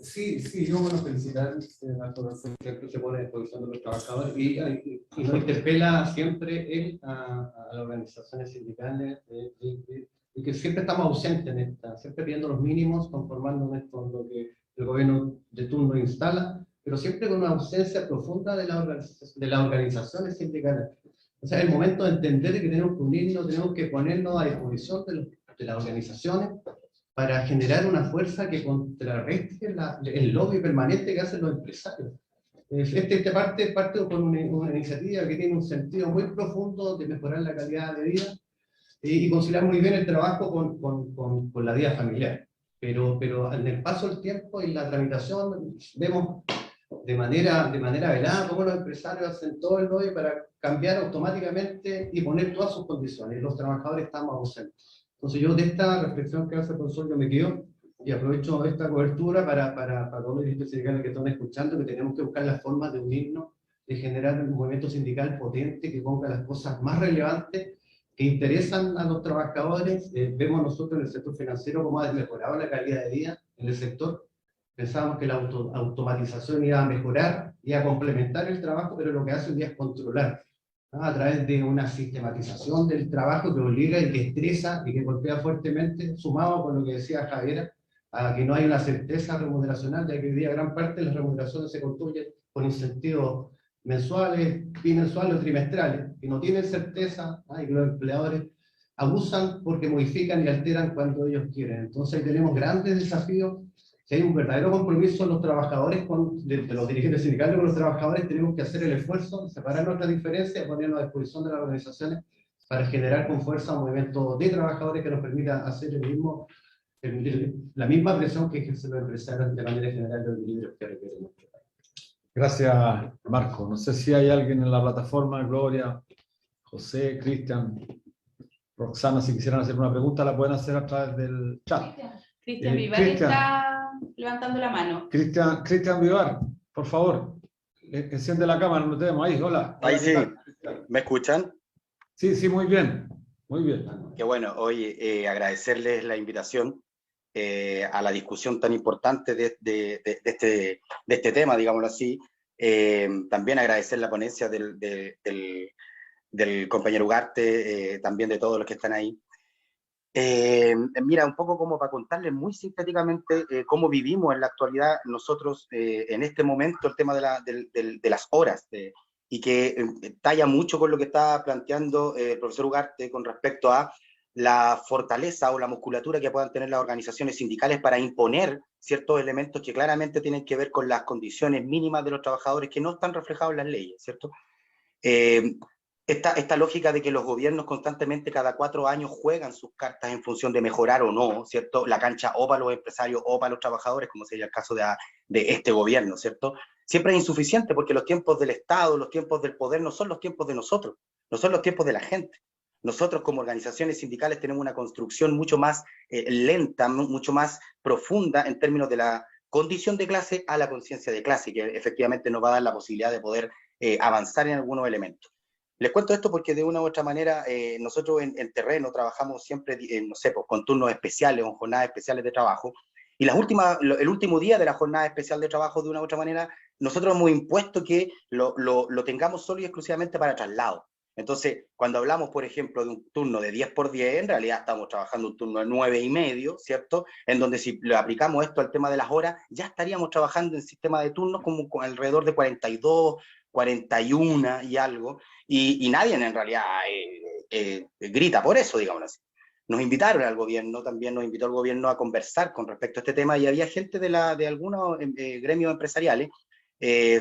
Sí, yo bueno, felicitar al profesor que se pone a disposición de los trabajadores y nos interpela siempre a las organizaciones sindicales y que siempre estamos ausentes en esta, siempre pidiendo los mínimos, conformándonos con lo que el gobierno de turno instala, pero siempre con una ausencia profunda de las organizaciones sindicales. O sea, es el momento de entender que tenemos que unirnos, tenemos que ponernos a disposición de las organizaciones para generar una fuerza que contrarreste el lobby permanente que hacen los empresarios. Esta parte con una iniciativa que tiene un sentido muy profundo de mejorar la calidad de vida y conciliar muy bien el trabajo con la vida familiar. Pero en el paso del tiempo y la tramitación vemos de manera velada cómo los empresarios hacen todo el lobby para cambiar automáticamente y poner todas sus condiciones. Los trabajadores estamos ausentes. Entonces yo de esta reflexión que hace el profesor yo me quedo Y aprovecho esta cobertura para todos los dirigentes sindicales que están escuchando, que tenemos que buscar las formas de unirnos, de generar un movimiento sindical potente que ponga las cosas más relevantes que interesan a los trabajadores. Vemos nosotros en el sector financiero cómo ha mejorado la calidad de vida en el sector. Pensábamos que la automatización iba a mejorar, iba a complementar el trabajo, pero lo que hace hoy día es controlar, ¿no? A través de una sistematización del trabajo que obliga y que estresa y que golpea fuertemente, sumado con lo que decía Javier, a que no hay una certeza remuneracional, ya que hoy día gran parte de las remuneraciones se construyen con incentivos mensuales, bimensuales o trimestrales, que no tienen certeza, y que los empleadores abusan porque modifican y alteran cuando ellos quieren. Entonces ahí tenemos grandes desafíos. Si hay un verdadero compromiso los trabajadores, de los dirigentes sindicales con los trabajadores, tenemos que hacer el esfuerzo de separar nuestras diferencias y ponernos a disposición de las organizaciones para generar con fuerza un movimiento de trabajadores que nos permita hacer la misma presión que ejercen los empresarios de manera general de los equilibrios que requieren nuestro país. Gracias, Marco. No sé si hay alguien en la plataforma, Gloria, José, Cristian, Roxana, si quisieran hacer una pregunta, la pueden hacer a través del chat. Cristian Vivar Cristian. está levantando la mano. Cristian Vivar, por favor, enciende la cámara, no tenemos ahí, hola. Ahí Hola, sí, ¿qué tal? ¿me escuchan? Sí, muy bien, muy bien. Qué bueno, oye, agradecerles la invitación a la discusión tan importante de este tema, digámoslo así. También agradecer la ponencia del compañero Ugarte, también de todos los que están ahí. Mira, un poco como para contarles muy sintéticamente cómo vivimos en la actualidad nosotros en este momento el tema de las horas, y que talla mucho con lo que está planteando el profesor Ugarte con respecto a la fortaleza o la musculatura que puedan tener las organizaciones sindicales para imponer ciertos elementos que claramente tienen que ver con las condiciones mínimas de los trabajadores que no están reflejados en las leyes, ¿cierto? Esta lógica de que los gobiernos constantemente cada 4 años juegan sus cartas en función de mejorar o no, ¿cierto? La cancha o para los empresarios o para los trabajadores, como sería el caso de este gobierno, ¿cierto? Siempre es insuficiente porque los tiempos del Estado, los tiempos del poder no son los tiempos de nosotros, no son los tiempos de la gente. Nosotros como organizaciones sindicales tenemos una construcción mucho más lenta, mucho más profunda en términos de la condición de clase a la conciencia de clase, que efectivamente nos va a dar la posibilidad de poder avanzar en algunos elementos. Les cuento esto porque de una u otra manera nosotros en terreno trabajamos siempre, no sé, pues, con turnos especiales o jornadas especiales de trabajo, y el último día de la jornada especial de trabajo, de una u otra manera, nosotros hemos impuesto que lo tengamos solo y exclusivamente para traslado. Entonces, cuando hablamos, por ejemplo, de un turno de 10x10, en realidad estamos trabajando un turno de 9,5, ¿cierto? En donde si le aplicamos esto al tema de las horas, ya estaríamos trabajando en sistema de turnos como con alrededor de 42, 41 y algo, y nadie en realidad grita por eso, digamos así. Nos invitaron al gobierno, también nos invitó el gobierno a conversar con respecto a este tema, y había gente de algunos gremios empresariales,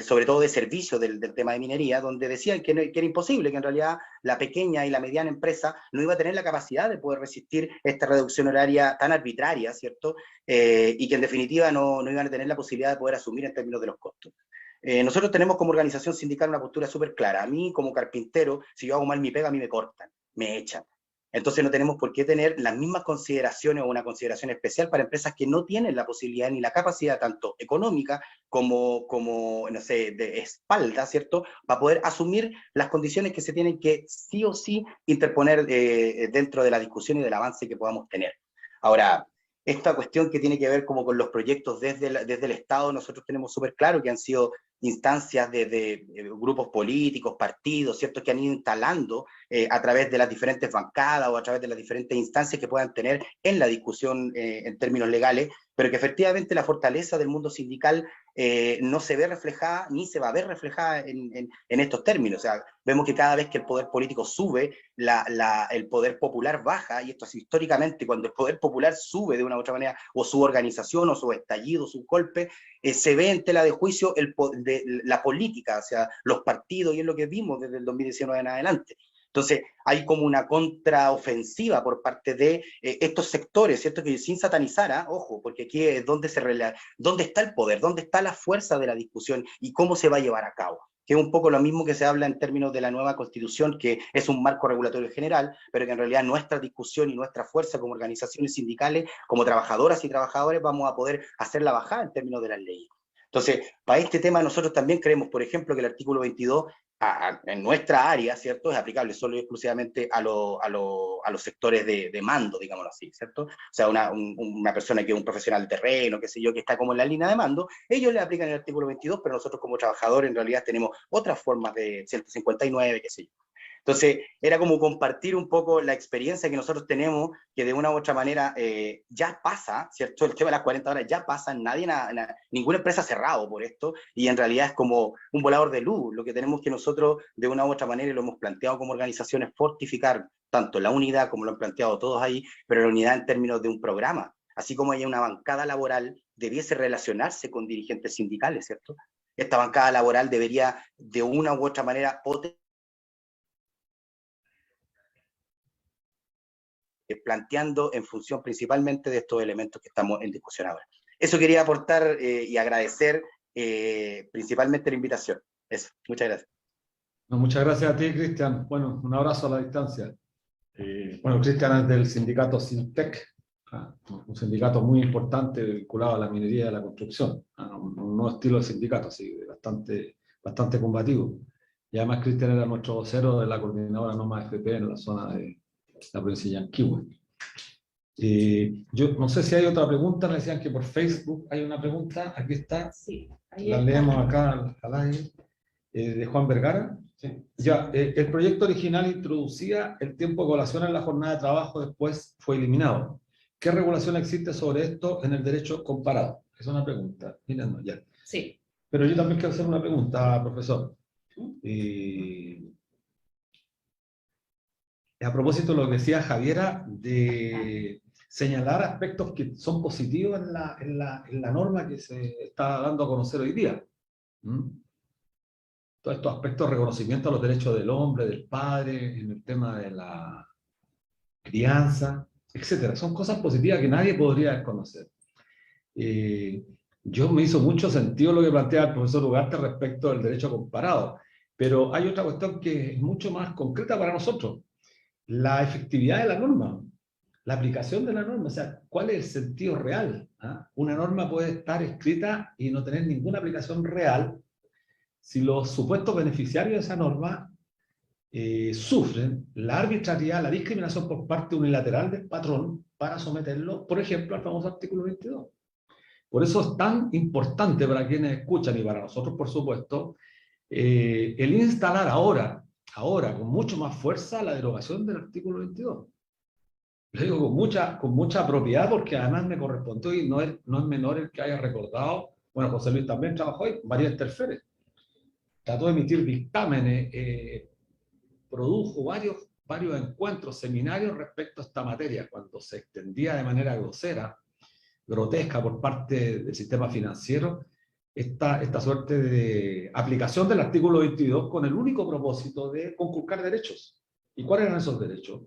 sobre todo de servicios del tema de minería, donde decían que era imposible, que en realidad la pequeña y la mediana empresa no iba a tener la capacidad de poder resistir esta reducción horaria tan arbitraria, ¿cierto? Y que en definitiva no iban a tener la posibilidad de poder asumir en términos de los costos. Nosotros tenemos como organización sindical una postura súper clara. A mí, como carpintero, si yo hago mal mi pega, a mí me cortan, me echan. Entonces no tenemos por qué tener las mismas consideraciones o una consideración especial para empresas que no tienen la posibilidad ni la capacidad tanto económica como no sé, de espalda, ¿cierto? Para poder asumir las condiciones que se tienen que sí o sí interponer dentro de la discusión y del avance que podamos tener. Ahora, esta cuestión que tiene que ver como con los proyectos desde el Estado, nosotros tenemos súper claro que han sido instancias de grupos políticos, partidos, ¿cierto?, que han ido instalando a través de las diferentes bancadas o a través de las diferentes instancias que puedan tener en la discusión en términos legales, pero que efectivamente la fortaleza del mundo sindical no se ve reflejada ni se va a ver reflejada en estos términos. O sea, vemos que cada vez que el poder político sube, el poder popular baja, y esto es históricamente, cuando el poder popular sube de una u otra manera, o su organización, o su estallido, su golpe, se ve en tela de juicio la política, o sea, los partidos, y es lo que vimos desde el 2019 en adelante. Entonces, hay como una contraofensiva por parte de estos sectores, ¿cierto? Que sin satanizar, ojo, porque aquí es donde está el poder, dónde está la fuerza de la discusión y cómo se va a llevar a cabo. que es un poco lo mismo que se habla en términos de la nueva Constitución, que es un marco regulatorio general, pero que en realidad nuestra discusión y nuestra fuerza como organizaciones sindicales, como trabajadoras y trabajadores, vamos a poder hacerla bajar en términos de las leyes. Entonces, para este tema nosotros también creemos, por ejemplo, que el artículo 22 en nuestra área, ¿cierto?, es aplicable solo y exclusivamente a los sectores de mando, digámoslo así, ¿cierto? O sea, una persona que es un profesional de terreno, qué sé yo, que está como en la línea de mando, ellos le aplican el artículo 22, pero nosotros como trabajadores en realidad tenemos otras formas de 159, qué sé yo. Entonces, era como compartir un poco la experiencia que nosotros tenemos, que de una u otra manera ya pasa, ¿cierto? El tema de las 40 horas ya pasa, ninguna empresa ha cerrado por esto, y en realidad es como un volador de luz. Lo que tenemos que nosotros, de una u otra manera, y lo hemos planteado como organizaciones, fortificar tanto la unidad, como lo han planteado todos ahí, pero la unidad en términos de un programa. Así como hay una bancada laboral, debiese relacionarse con dirigentes sindicales, ¿cierto? Esta bancada laboral debería, de una u otra manera, planteando en función principalmente de estos elementos que estamos en discusión ahora. Eso quería aportar y agradecer principalmente la invitación. Eso, muchas gracias. No, muchas gracias a ti, Cristian. Bueno, un abrazo a la distancia. Bueno, Cristian es del sindicato Sintec, un sindicato muy importante vinculado a la minería y a la construcción, un nuevo estilo de sindicato, así, bastante combativo. Y además Cristian era nuestro vocero de la coordinadora Noma FP en la zona de la provincia de Yanquihue. Yo no sé si hay otra pregunta, me decían que por Facebook hay una pregunta, aquí está, Sí, ahí la está. leemos acá al aire, de Juan Vergara. Sí. Ya, el proyecto original introducía el tiempo de colación en la jornada de trabajo, después fue eliminado. ¿Qué regulación existe sobre esto en el derecho comparado? Es una pregunta. Miren, ya. Sí. Pero yo también quiero hacer una pregunta, profesor. A propósito de lo que decía Javiera, de señalar aspectos que son positivos en la norma que se está dando a conocer hoy día. Todos estos aspectos de reconocimiento a los derechos del hombre, del padre, en el tema de la crianza, etcétera. Son cosas positivas que nadie podría desconocer. Yo me hizo mucho sentido lo que plantea el profesor Ugarte respecto del derecho comparado, pero hay otra cuestión que es mucho más concreta para nosotros. La efectividad de la norma, la aplicación de la norma, o sea, ¿cuál es el sentido real? Una norma puede estar escrita y no tener ninguna aplicación real si los supuestos beneficiarios de esa norma sufren la arbitrariedad, la discriminación por parte unilateral del patrón para someterlo, por ejemplo, al famoso artículo 22. Por eso es tan importante para quienes escuchan y para nosotros, por supuesto, el instalar ahora, con mucho más fuerza, la derogación del artículo 22. Lo digo con mucha propiedad, porque además me correspondió, y no es menor el que haya recordado, bueno, José Luis también trabajó ahí, María Terfere. Trató de emitir dictámenes, produjo varios encuentros, seminarios respecto a esta materia, cuando se extendía de manera grotesca por parte del sistema financiero, esta suerte de aplicación del artículo 22 con el único propósito de conculcar derechos. ¿Y cuáles eran esos derechos?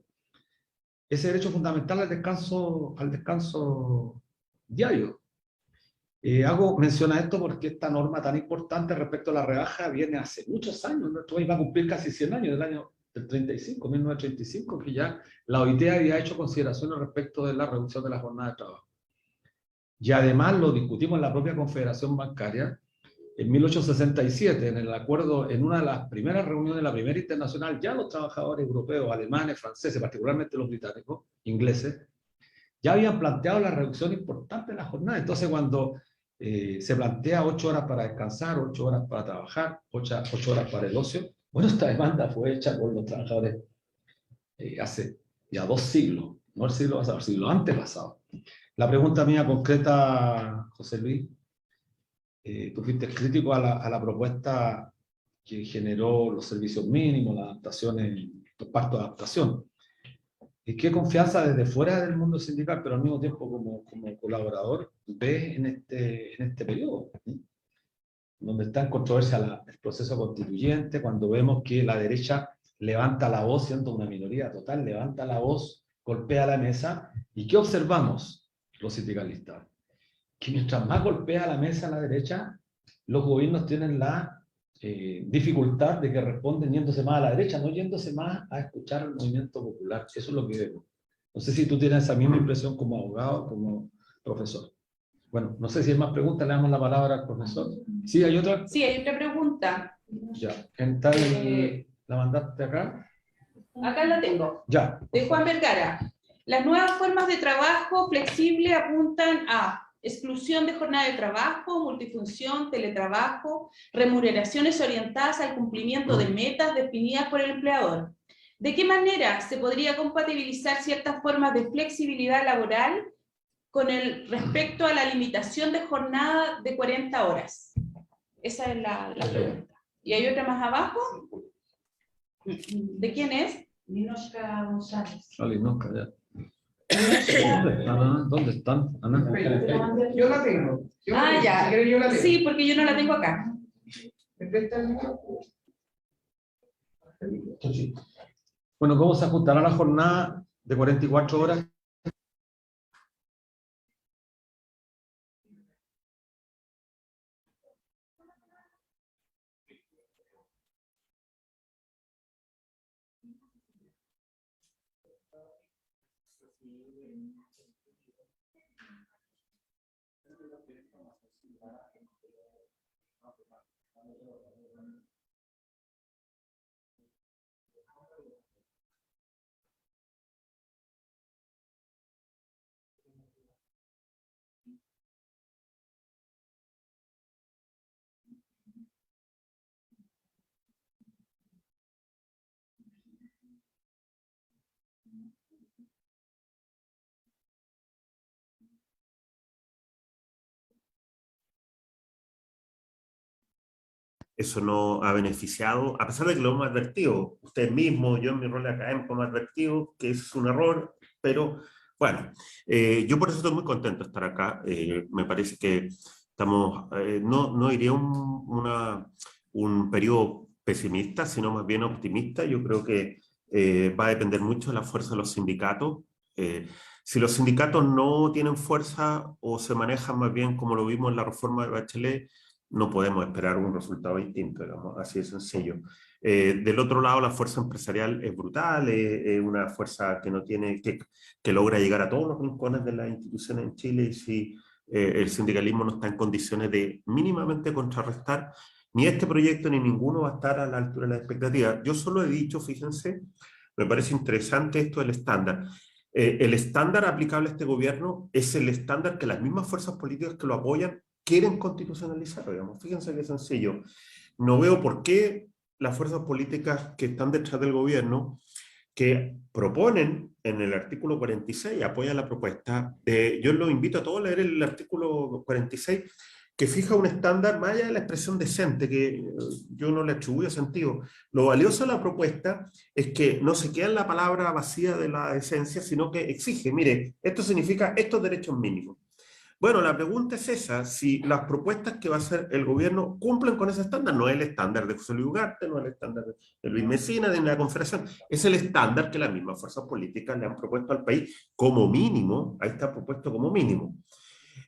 Ese derecho fundamental al descanso diario. Hago mención a esto porque esta norma tan importante respecto a la rebaja viene hace muchos años. Nuestro país va a cumplir casi 100 años, del año del 1935, que ya la OIT había hecho consideraciones respecto de la reducción de la jornada de trabajo. Y además lo discutimos en la propia Confederación Bancaria en 1867, en el acuerdo, en una de las primeras reuniones de la primera internacional, ya los trabajadores europeos, alemanes, franceses, particularmente los británicos, ingleses, ya habían planteado la reducción importante de la jornada. Entonces, cuando se plantea 8 horas para descansar, 8 horas para trabajar, 8 horas para el ocio, bueno, esta demanda fue hecha por los trabajadores hace ya 2 siglos, no el siglo pasado, el siglo antepasado. La pregunta mía concreta, José Luis, tú fuiste crítico a la propuesta que generó los servicios mínimos, las adaptaciones, los pactos de adaptación. ¿Y qué confianza desde fuera del mundo sindical, pero al mismo tiempo como colaborador, ves en este periodo? Donde está en controversia el proceso constituyente, cuando vemos que la derecha levanta la voz, siendo una minoría total, levanta la voz, golpea la mesa, ¿y qué observamos los sindicalistas? Que mientras más golpea la mesa a la derecha, los gobiernos tienen la dificultad de que responden yéndose más a la derecha, no yéndose más a escuchar al movimiento popular. Eso es lo que veo. No sé si tú tienes esa misma impresión como abogado, como profesor. Bueno, no sé si hay más preguntas, le damos la palabra al profesor. ¿Sí hay otra? Sí, hay otra pregunta. Ya. ¿Quién está la mandaste acá? Acá la tengo. Ya. De Juan Vergara. Las nuevas formas de trabajo flexible apuntan a exclusión de jornada de trabajo, multifunción, teletrabajo, remuneraciones orientadas al cumplimiento de metas definidas por el empleador. ¿De qué manera se podría compatibilizar ciertas formas de flexibilidad laboral con el respecto a la limitación de jornada de 40 horas? Esa es la pregunta. ¿Y hay otra más abajo? ¿De quién es? Ninoshka González. Ninoshka, ya. ¿Dónde están? Ana. Yo la tengo. Ya. Si quieres, yo la tengo. Sí, porque yo no la tengo acá. ¿Me presta el micro? Bueno, ¿cómo se ajustará la jornada de 44 horas? Eso no ha beneficiado, a pesar de que lo hemos advertido, usted mismo, yo en mi rol académico hemos advertido que es un error, pero bueno, yo por eso estoy muy contento de estar acá. Me parece que estamos, no iría un periodo pesimista, sino más bien optimista. Yo creo que va a depender mucho de la fuerza de los sindicatos. Si los sindicatos no tienen fuerza o se manejan más bien como lo vimos en la reforma de Bachelet, no podemos esperar un resultado distinto, digamos, así de sencillo. Del otro lado, la fuerza empresarial es brutal, es una fuerza que no tiene, que logra llegar a todos los rincones de las instituciones en Chile, y si el sindicalismo no está en condiciones de mínimamente contrarrestar, ni este proyecto ni ninguno va a estar a la altura de las expectativas. Yo solo he dicho, fíjense, me parece interesante esto del estándar. El estándar aplicable a este gobierno es el estándar que las mismas fuerzas políticas que lo apoyan quieren constitucionalizar, digamos. Fíjense qué sencillo. No veo por qué las fuerzas políticas que están detrás del gobierno, que proponen en el artículo 46, apoyan la propuesta, yo los invito a todos a leer el artículo 46, que fija un estándar más allá de la expresión decente, que yo no le atribuyo sentido. Lo valioso de la propuesta es que no se queda en la palabra vacía de la esencia, sino que exige, mire, esto significa estos derechos mínimos. Bueno, la pregunta es esa, si las propuestas que va a hacer el gobierno cumplen con ese estándar. No es el estándar de José Luis Ugarte, no es el estándar de Luis Mesina, de la Confederación, es el estándar que las mismas fuerzas políticas le han propuesto al país como mínimo, ahí está propuesto como mínimo.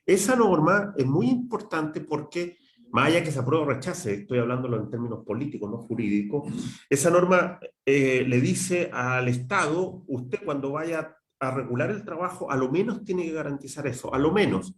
Esa norma es muy importante porque, más allá que se apruebe o rechace, estoy hablándolo en términos políticos, no jurídicos, esa norma le dice al Estado, usted cuando vaya a regular el trabajo, a lo menos tiene que garantizar eso, a lo menos.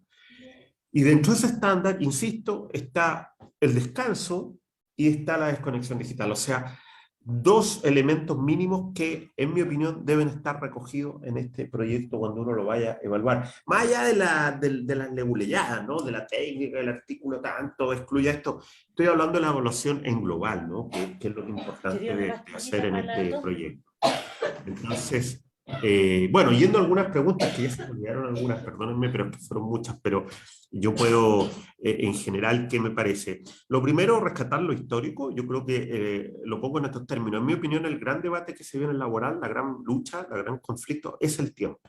Y dentro de ese estándar, insisto, está el descanso y está la desconexión digital. O sea, dos elementos mínimos que, en mi opinión, deben estar recogidos en este proyecto cuando uno lo vaya a evaluar. Más allá de las leguleyadas, ¿no? De la técnica, del artículo tanto, excluya esto. Estoy hablando de la evaluación en global, ¿no? Que es lo importante de hacer en este proyecto. Entonces, bueno, yendo a algunas preguntas, que ya se me olvidaron algunas, perdónenme, pero es que fueron muchas, pero yo puedo, en general, ¿qué me parece? Lo primero, rescatar lo histórico. Yo creo que lo pongo en estos términos. En mi opinión, el gran debate que se viene en laboral, la gran lucha, el gran conflicto, es el tiempo.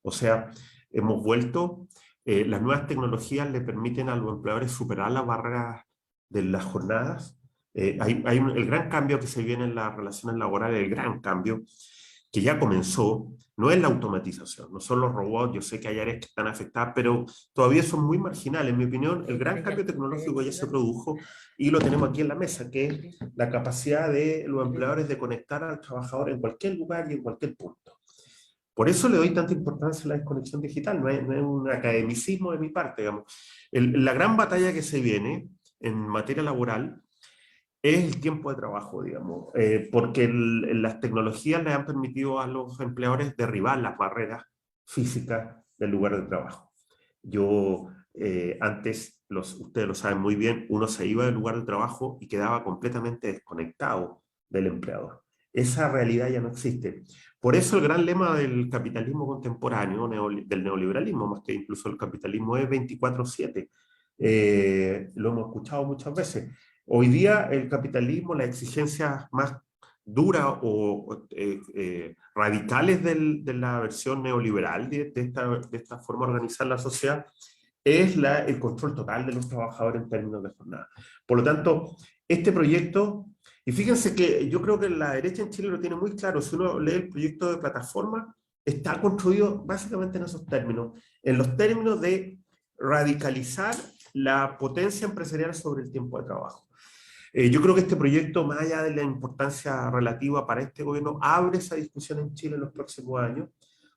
O sea, hemos vuelto, las nuevas tecnologías le permiten a los empleadores superar las barreras de las jornadas. El gran cambio que se viene en las relaciones laborales, el gran cambio. que ya comenzó, no es la automatización, no son los robots, yo sé que hay áreas que están afectadas, pero todavía son muy marginales. En mi opinión, el gran cambio tecnológico ya se produjo y lo tenemos aquí en la mesa, que es la capacidad de los empleadores de conectar al trabajador en cualquier lugar y en cualquier punto. Por eso le doy tanta importancia a la desconexión digital, no es un academicismo de mi parte, digamos. La gran batalla que se viene en materia laboral es el tiempo de trabajo, digamos, porque las tecnologías le han permitido a los empleadores derribar las barreras físicas del lugar de trabajo. Yo, antes, ustedes lo saben muy bien, uno se iba del lugar de trabajo y quedaba completamente desconectado del empleador. Esa realidad ya no existe. Por eso el gran lema del capitalismo contemporáneo, del neoliberalismo, más que incluso el capitalismo, es 24/7. Lo hemos escuchado muchas veces. Hoy día el capitalismo, las exigencias más duras o radicales de la versión neoliberal de esta forma de organizar la sociedad es el control total de los trabajadores en términos de jornada. Por lo tanto, este proyecto, y fíjense que yo creo que la derecha en Chile lo tiene muy claro, si uno lee el proyecto de plataforma, está construido básicamente en esos términos, en los términos de radicalizar la potencia empresarial sobre el tiempo de trabajo. Yo creo que este proyecto, más allá de la importancia relativa para este gobierno, abre esa discusión en Chile en los próximos años.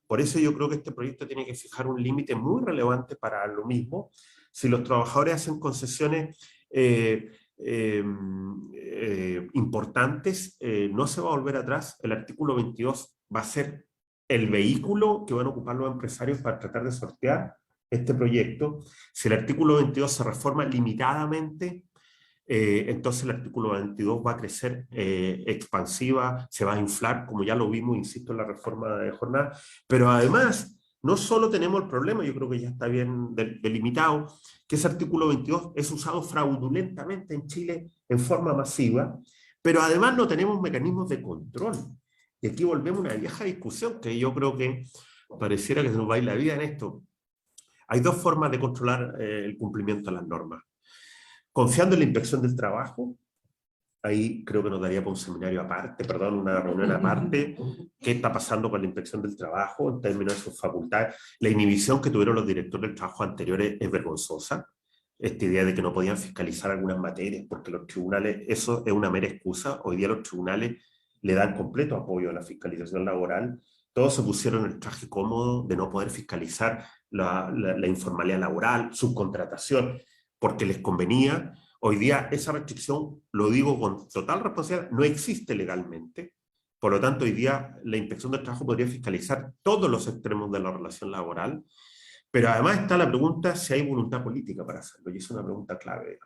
Por eso yo creo que este proyecto tiene que fijar un límite muy relevante para lo mismo. Si los trabajadores hacen concesiones importantes, no se va a volver atrás. El artículo 22 va a ser el vehículo que van a ocupar los empresarios para tratar de sortear este proyecto. Si el artículo 22 se reforma limitadamente, entonces el artículo 22 va a crecer expansiva, se va a inflar, como ya lo vimos, insisto, en la reforma de jornada, pero además, no solo tenemos el problema, yo creo que ya está bien delimitado, que ese artículo 22 es usado fraudulentamente en Chile en forma masiva, pero además no tenemos mecanismos de control. Y aquí volvemos a una vieja discusión, que yo creo que pareciera que se nos va a ir la vida en esto. Hay dos formas de controlar el cumplimiento de las normas. Confiando en la inspección del trabajo, ahí creo que nos daría para un seminario aparte, perdón, una reunión aparte, qué está pasando con la inspección del trabajo en términos de sus facultades. La inhibición que tuvieron los directores del trabajo anteriores es vergonzosa. Esta idea de que no podían fiscalizar algunas materias porque los tribunales, eso es una mera excusa. Hoy día los tribunales le dan completo apoyo a la fiscalización laboral. Todos se pusieron el traje cómodo de no poder fiscalizar la informalidad laboral, subcontratación, porque les convenía. Hoy día esa restricción, lo digo con total responsabilidad, no existe legalmente. Por lo tanto, hoy día la inspección del trabajo podría fiscalizar todos los extremos de la relación laboral, pero además está la pregunta si hay voluntad política para hacerlo, y es una pregunta clave.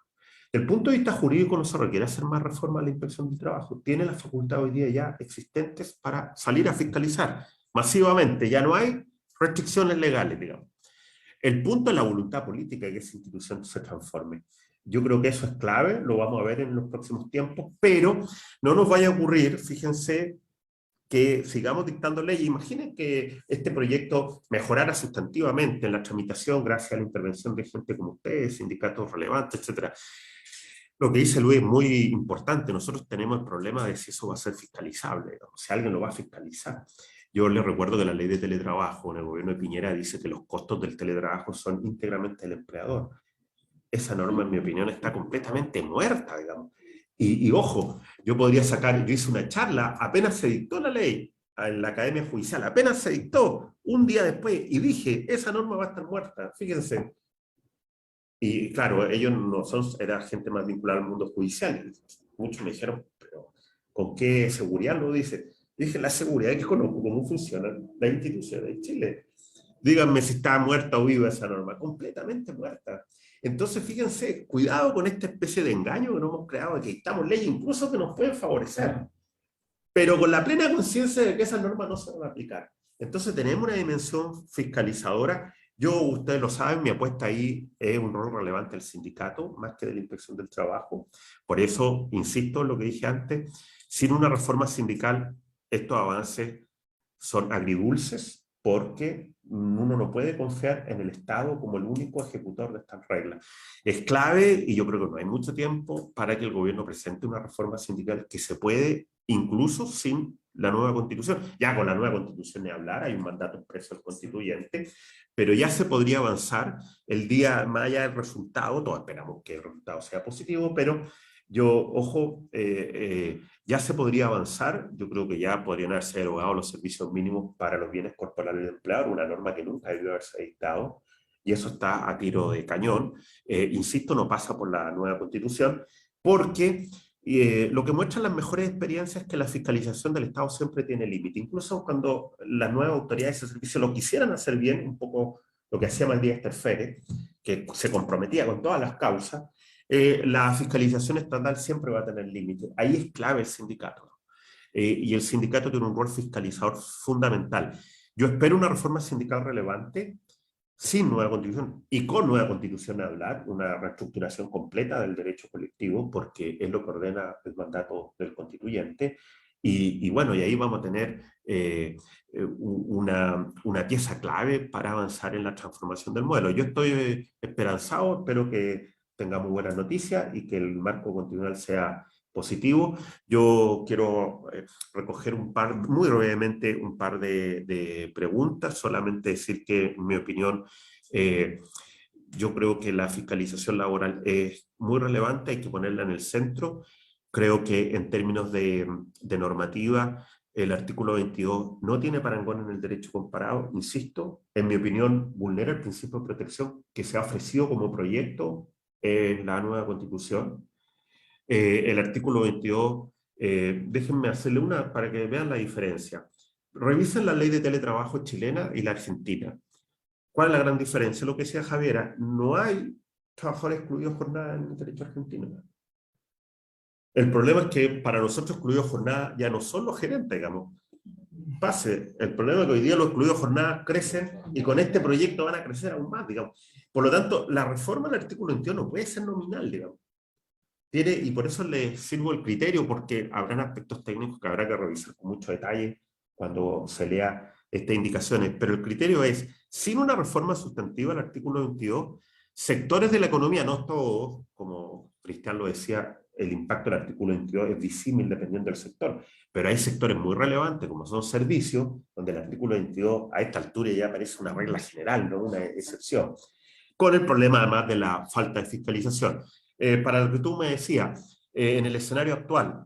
Desde el punto de vista jurídico no se requiere hacer más reforma a la inspección del trabajo. Tiene las facultades hoy día ya existentes para salir a fiscalizar masivamente. Ya no hay restricciones legales, digamos. El punto es la voluntad política que esa institución se transforme. Yo creo que eso es clave, lo vamos a ver en los próximos tiempos, pero no nos vaya a ocurrir, fíjense, que sigamos dictando leyes. Imaginen que este proyecto mejorara sustantivamente en la tramitación gracias a la intervención de gente como ustedes, sindicatos relevantes, etc. Lo que dice Luis es muy importante. Nosotros tenemos el problema de si eso va a ser fiscalizable, o si alguien lo va a fiscalizar. Yo les recuerdo que la ley de teletrabajo en el gobierno de Piñera dice que los costos del teletrabajo son íntegramente del empleador. Esa norma, en mi opinión, está completamente muerta, digamos. Y ojo, yo hice una charla, apenas se dictó la ley en la Academia Judicial, apenas se dictó, un día después, y dije, esa norma va a estar muerta, fíjense. Y claro, ellos no son, era gente más vinculada al mundo judicial. Muchos me dijeron, pero ¿con qué seguridad lo dice? Dije, la seguridad es que conozco cómo funcionan las instituciones de Chile. Díganme si está muerta o viva esa norma. Completamente muerta. Entonces, fíjense, cuidado con esta especie de engaño que nos hemos creado, de que dictamos leyes incluso que nos pueden favorecer, pero con la plena conciencia de que esas normas no se van a aplicar. Entonces, tenemos una dimensión fiscalizadora. Yo, ustedes lo saben, mi apuesta ahí es un rol relevante del sindicato, más que de la inspección del trabajo. Por eso, insisto en lo que dije antes, sin una reforma sindical, estos avances son agridulces, porque uno no puede confiar en el Estado como el único ejecutor de estas reglas. Es clave, y yo creo que no hay mucho tiempo, para que el gobierno presente una reforma sindical que se puede, incluso sin la nueva constitución. Ya con la nueva constitución ni hablar, hay un mandato expreso del constituyente, pero ya se podría avanzar el día más allá del resultado. Todos esperamos que el resultado sea positivo, pero ojo, ya se podría avanzar. Yo creo que ya podrían haberse derogado los servicios mínimos para los bienes corporales del empleador, una norma que nunca debió haberse dictado, y eso está a tiro de cañón. Insisto, no pasa por la nueva constitución, porque lo que muestran las mejores experiencias es que la fiscalización del Estado siempre tiene límite. Incluso cuando las nuevas autoridades de servicio lo quisieran hacer bien, un poco lo que hacía Matías Terfere, que se comprometía con todas las causas, la fiscalización estatal siempre va a tener límite. Ahí es clave el sindicato. Y el sindicato tiene un rol fiscalizador fundamental. Yo espero una reforma sindical relevante, sin nueva constitución y con nueva constitución a hablar, una reestructuración completa del derecho colectivo, porque es lo que ordena el mandato del constituyente. Y bueno, y ahí vamos a tener una pieza clave para avanzar en la transformación del modelo. Yo estoy esperanzado, espero que tengamos buenas noticias y que el marco constitucional sea positivo. Yo quiero recoger muy brevemente un par de preguntas, solamente decir que, en mi opinión, yo creo que la fiscalización laboral es muy relevante, hay que ponerla en el centro. Creo que en términos de normativa, el artículo 22 no tiene parangón en el derecho comparado, insisto, en mi opinión vulnera el principio de protección que se ha ofrecido como proyecto en la nueva Constitución. El artículo 22, déjenme hacerle una para que vean la diferencia. Revisen la ley de teletrabajo chilena y la argentina. ¿Cuál es la gran diferencia? Lo que decía Javiera, no hay trabajadores excluidos jornada en el derecho argentino. El problema es que para nosotros excluidos jornada ya no son los gerentes, digamos. El problema es que hoy día los excluidos jornada crecen y con este proyecto van a crecer aún más, digamos. Por lo tanto, la reforma del artículo 21 no puede ser nominal, digamos. Y por eso les sirvo el criterio, porque habrán aspectos técnicos que habrá que revisar con mucho detalle cuando se lea estas indicaciones, pero el criterio es, sin una reforma sustantiva del artículo 22, sectores de la economía, no todos, como Cristian lo decía, el impacto del artículo 22 es disímil dependiendo del sector, pero hay sectores muy relevantes, como son servicios, donde el artículo 22 a esta altura ya parece una regla general, no una excepción, con el problema además de la falta de fiscalización. Para lo que tú me decías, en el escenario actual,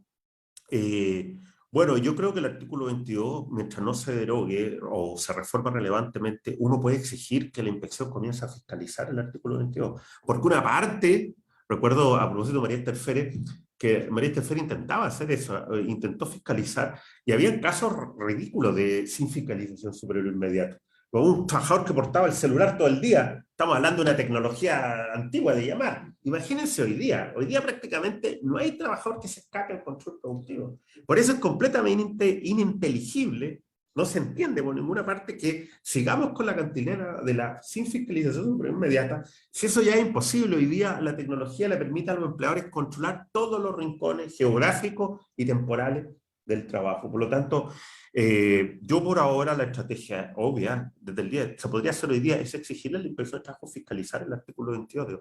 bueno, yo creo que el artículo 22, mientras no se derogue o se reforma relevantemente, uno puede exigir que la inspección comience a fiscalizar el artículo 22. Porque una parte, recuerdo a propósito de María Terfere, que María Terfere intentaba hacer eso, intentó fiscalizar, y había casos ridículos de sin fiscalización superior inmediata. Con un trabajador que portaba el celular todo el día. Estamos hablando de una tecnología antigua de llamar. Imagínense hoy día prácticamente no hay trabajador que se escape del control productivo. Por eso es completamente ininteligible, no se entiende por ninguna parte que sigamos con la cantilena de la sin fiscalización superior inmediata, si eso ya es imposible. Hoy día la tecnología le permite a los empleadores controlar todos los rincones geográficos y temporales del trabajo. Por lo tanto, yo por ahora la estrategia obvia, desde el día, se podría hacer hoy día, es exigirle a la inspección de trabajo fiscalizar el artículo 22.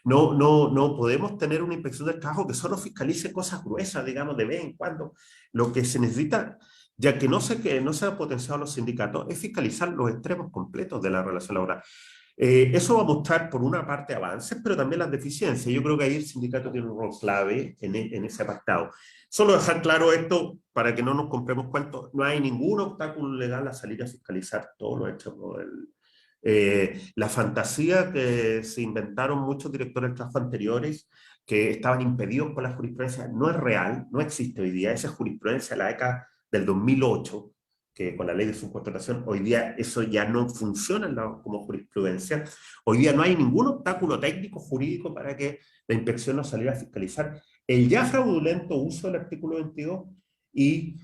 No podemos tener una inspección del trabajo que solo fiscalice cosas gruesas, digamos, de vez en cuando. Lo que se necesita, ya que no se ha potenciado los sindicatos, es fiscalizar los extremos completos de la relación laboral. Eso va a mostrar, por una parte, avances, pero también las deficiencias. Yo creo que ahí el sindicato tiene un rol clave en ese apartado. Solo dejar claro esto, para que no nos compremos cuentos, no hay ningún obstáculo legal a salir a fiscalizar todo lo hecho por la fantasía que se inventaron muchos directores de trabajo anteriores, que estaban impedidos por la jurisprudencia, no es real, no existe hoy día. Esa jurisprudencia de la década del 2008, que con la ley de subcontratación, hoy día eso ya no funciona como jurisprudencia. Hoy día no hay ningún obstáculo técnico jurídico para que la inspección no saliera a fiscalizar el ya fraudulento uso del artículo 22, y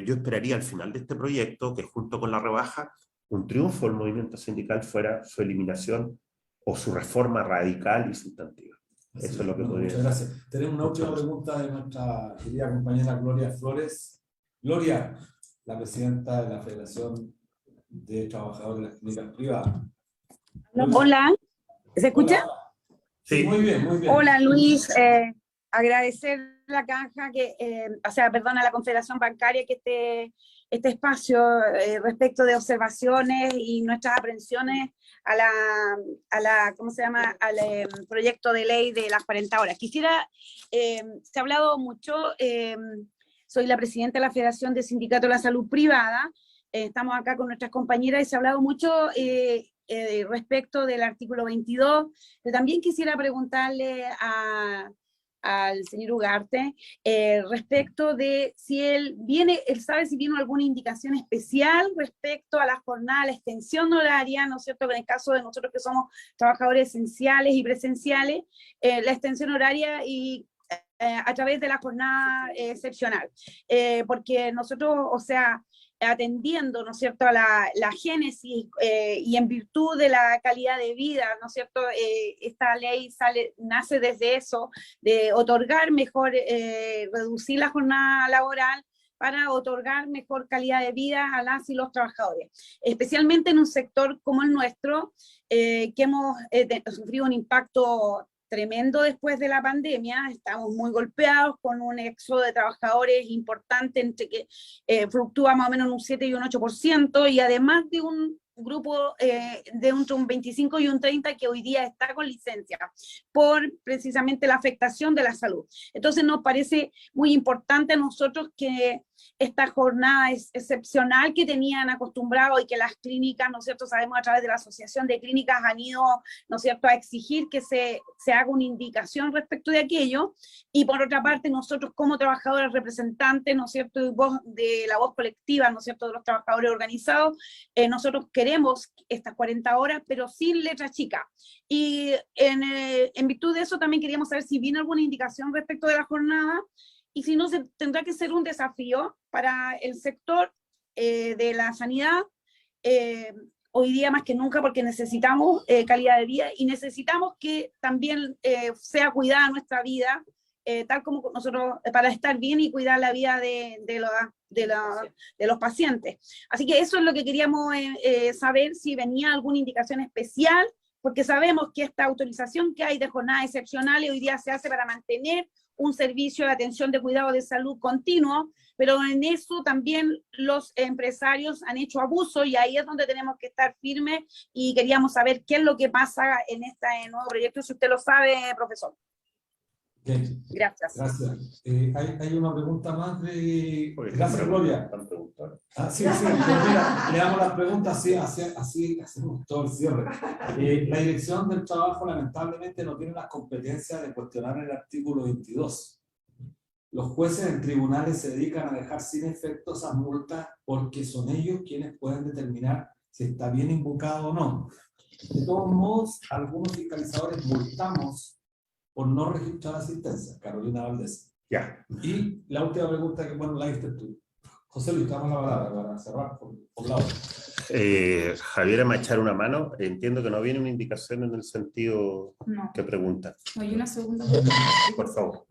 yo esperaría al final de este proyecto que, junto con la rebaja, un triunfo del movimiento sindical fuera su eliminación o su reforma radical y sustantiva. Eso es lo que podría decir. Muchas gracias. Tenemos una última pregunta de nuestra querida compañera Gloria Flores. Gloria, la presidenta de la Federación de Trabajadores de las Clínicas Privadas. Hola, ¿se escucha? Hola. Sí, muy bien, muy bien. Hola Luis, agradecer a la Caja, a la Confederación Bancaria que este espacio respecto de observaciones y nuestras aprensiones al proyecto de ley de las 40 horas. Se ha hablado mucho, soy la presidenta de la Federación de Sindicatos de la Salud Privada, estamos acá con nuestras compañeras y se ha hablado mucho respecto del artículo 22, pero también quisiera preguntarle al señor Ugarte respecto de si él sabe si viene alguna indicación especial respecto a la jornada, la extensión horaria, ¿no es cierto? En el caso de nosotros que somos trabajadores esenciales y presenciales, la extensión horaria y a través de la jornada excepcional, porque nosotros, o sea, atendiendo, ¿no es cierto?, a la génesis y en virtud de la calidad de vida, ¿no es cierto?, esta ley nace desde eso, de otorgar mejor, reducir la jornada laboral para otorgar mejor calidad de vida a las y los trabajadores, especialmente en un sector como el nuestro, que hemos sufrido un impacto tremendo después de la pandemia, estamos muy golpeados con un éxodo de trabajadores importante, entre que fluctúa más o menos en un 7 y un 8%, y además de un grupo de un 25 y un 30 que hoy día está con licencia por precisamente la afectación de la salud. Entonces nos parece muy importante a nosotros que esta jornada es excepcional que tenían acostumbrado y que las clínicas, ¿no es cierto?, sabemos a través de la Asociación de Clínicas han ido, ¿no es cierto?, a exigir que se haga una indicación respecto de aquello, y por otra parte nosotros como trabajadores representantes, ¿no es cierto?, de la voz colectiva, ¿no es cierto?, de los trabajadores organizados, nosotros queremos estas 40 horas, pero sin letra chica. Y en virtud de eso también queríamos saber si viene alguna indicación respecto de la jornada, y si no, tendrá que ser un desafío para el sector de la sanidad, hoy día más que nunca, porque necesitamos calidad de vida y necesitamos que también sea cuidada nuestra vida, tal como nosotros, para estar bien y cuidar la vida de los pacientes. Así que eso es lo que queríamos saber, si venía alguna indicación especial, porque sabemos que esta autorización que hay de jornadas excepcionales hoy día se hace para mantener un servicio de atención de cuidado de salud continuo, pero en eso también los empresarios han hecho abuso, y ahí es donde tenemos que estar firmes, y queríamos saber qué es lo que pasa en este nuevo proyecto, si usted lo sabe, profesor. Bien. Gracias. Gracias. Hay una pregunta más de... Gracias, Gloria. Sí, pero mira, le damos las preguntas, así hacemos todo el cierre. La Dirección del Trabajo lamentablemente no tiene las competencias de cuestionar el artículo 22. Los jueces en tribunales se dedican a dejar sin efecto esas multas porque son ellos quienes pueden determinar si está bien invocado o no. De todos modos, algunos fiscalizadores multamos por no registrar asistencia. Carolina Valdés. Ya. Y la última pregunta, que bueno, la diste tú. José Luis, damos la palabra para cerrar por lado. Javier, me echar una mano. Entiendo que no viene una indicación en el sentido que pregunta. No, hay una segunda. Por favor.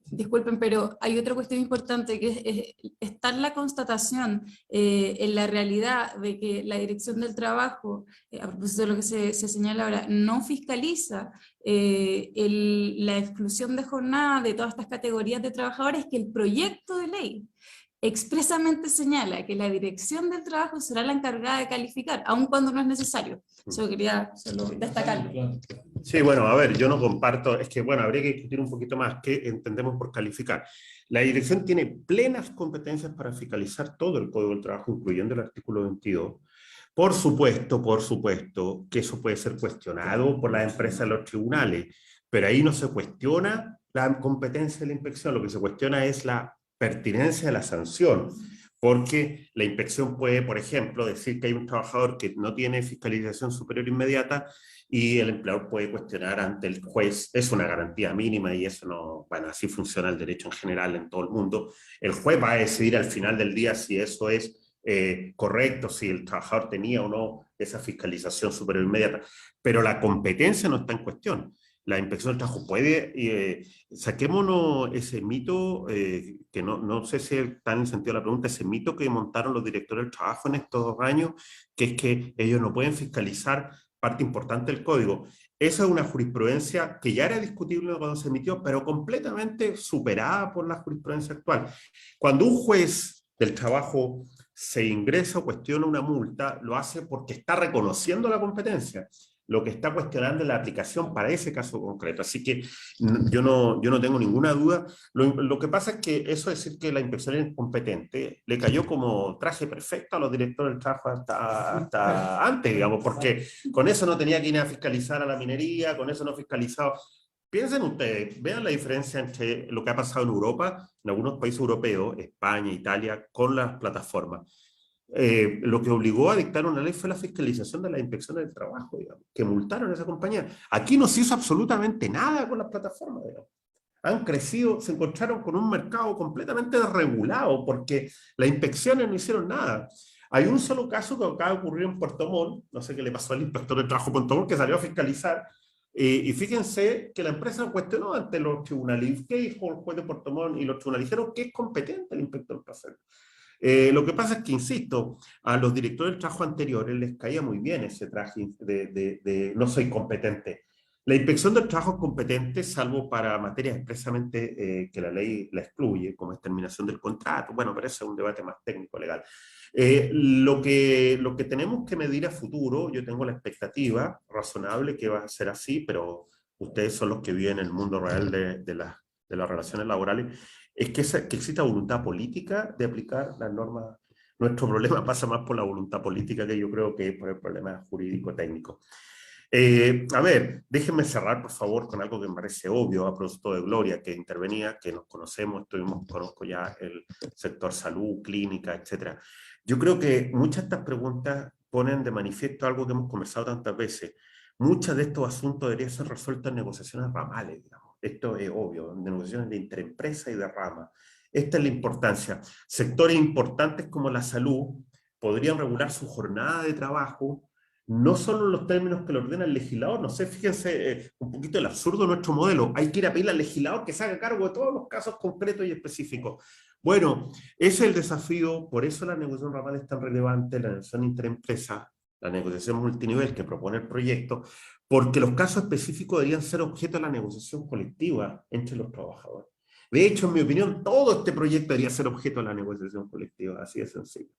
Disculpen, pero hay otra cuestión importante, que está en la constatación en la realidad de que la Dirección del Trabajo, a propósito de lo que se señala ahora, no fiscaliza la exclusión de jornada de todas estas categorías de trabajadores, que el proyecto de ley expresamente señala que la Dirección del Trabajo será la encargada de calificar, aun cuando no es necesario. Eso quería solo destacarlo. Sí, bueno, a ver, yo no comparto, es que bueno, habría que discutir un poquito más qué entendemos por calificar. La dirección tiene plenas competencias para fiscalizar todo el Código del Trabajo, incluyendo el artículo 22. Por supuesto que eso puede ser cuestionado por las empresas de los tribunales, pero ahí no se cuestiona la competencia de la inspección, lo que se cuestiona es la pertinencia de la sanción, porque la inspección puede, por ejemplo, decir que hay un trabajador que no tiene fiscalización superior inmediata y el empleador puede cuestionar ante el juez. Es una garantía mínima y eso no, bueno, así funciona el derecho en general en todo el mundo. El juez va a decidir al final del día si eso es correcto, si el trabajador tenía o no esa fiscalización superior inmediata, pero la competencia no está en cuestión. La inspección del trabajo puede, saquémonos ese mito, que no sé si está en el sentido de la pregunta, ese mito que montaron los directores del trabajo en estos 2 años, que es que ellos no pueden fiscalizar parte importante del código. Esa es una jurisprudencia que ya era discutible cuando se emitió, pero completamente superada por la jurisprudencia actual. Cuando un juez del trabajo se ingresa o cuestiona una multa, lo hace porque está reconociendo la competencia. Lo que está cuestionando es la aplicación para ese caso concreto. Así que yo no tengo ninguna duda. Lo que pasa es que eso de decir que la inspección es incompetente le cayó como traje perfecto a los directores del trabajo hasta antes, digamos, porque con eso no tenía que ir a fiscalizar a la minería, con eso no fiscalizaba. Piensen ustedes, vean la diferencia entre lo que ha pasado en Europa, en algunos países europeos, España, Italia, con las plataformas. Lo que obligó a dictar una ley fue la fiscalización de las inspecciones del trabajo, digamos, que multaron a esa compañía. Aquí no se hizo absolutamente nada con las plataformas, digamos. Han crecido, se encontraron con un mercado completamente desregulado porque las inspecciones no hicieron nada. Hay un solo caso que acaba de ocurrir en Puerto Montt, no sé qué le pasó al inspector de trabajo de Puerto Montt, que salió a fiscalizar, y fíjense que la empresa cuestionó ante los tribunales. ¿Qué dijo el juez de Puerto Montt? Y los tribunales dijeron que es competente el inspector para hacerlo. Lo que pasa es que, insisto, a los directores del trabajo anteriores les caía muy bien ese traje de no soy competente. La inspección del trabajo es competente, salvo para materias expresamente que la ley la excluye, como es terminación del contrato. Bueno, pero ese es un debate más técnico legal. Lo que tenemos que medir a futuro, yo tengo la expectativa razonable que va a ser así, pero ustedes son los que viven en el mundo real de las relaciones laborales, es que exista voluntad política de aplicar las normas. Nuestro problema pasa más por la voluntad política que yo creo que por el problema jurídico-técnico. A ver, déjenme cerrar por favor con algo que me parece obvio a propósito de Gloria, que intervenía, que nos conocemos, conozco ya el sector salud, clínica, etc. Yo creo que muchas de estas preguntas ponen de manifiesto algo que hemos conversado tantas veces. Muchos de estos asuntos deberían ser resueltos en negociaciones ramales, digamos. Esto es obvio, en negociaciones de interempresa y de rama. Esta es la importancia. Sectores importantes como la salud podrían regular su jornada de trabajo, no solo en los términos que lo ordena el legislador. No sé, fíjense un poquito el absurdo de nuestro modelo. Hay que ir a pedirle al legislador que se haga cargo de todos los casos concretos y específicos. Bueno, ese es el desafío, por eso la negociación ramal es tan relevante, la negociación interempresa, la negociación multinivel que propone el proyecto, porque los casos específicos deberían ser objeto de la negociación colectiva entre los trabajadores. De hecho, en mi opinión, todo este proyecto debería ser objeto de la negociación colectiva, así de sencillo.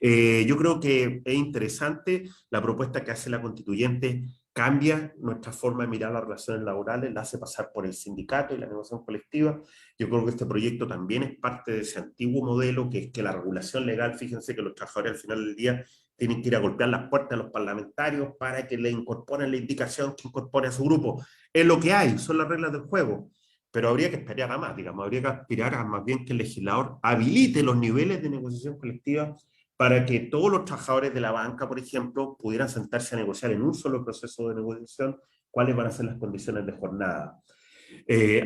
Yo creo que es interesante la propuesta que hace la constituyente, cambia nuestra forma de mirar las relaciones laborales, la hace pasar por el sindicato y la negociación colectiva. Yo creo que este proyecto también es parte de ese antiguo modelo, que es que la regulación legal, fíjense que los trabajadores al final del día tienen que ir a golpear las puertas a los parlamentarios para que le incorporen la indicación que incorpore a su grupo. Es lo que hay, son las reglas del juego. Pero habría que aspirar a más, digamos, habría que aspirar a más bien que el legislador habilite los niveles de negociación colectiva para que todos los trabajadores de la banca, por ejemplo, pudieran sentarse a negociar en un solo proceso de negociación cuáles van a ser las condiciones de jornada.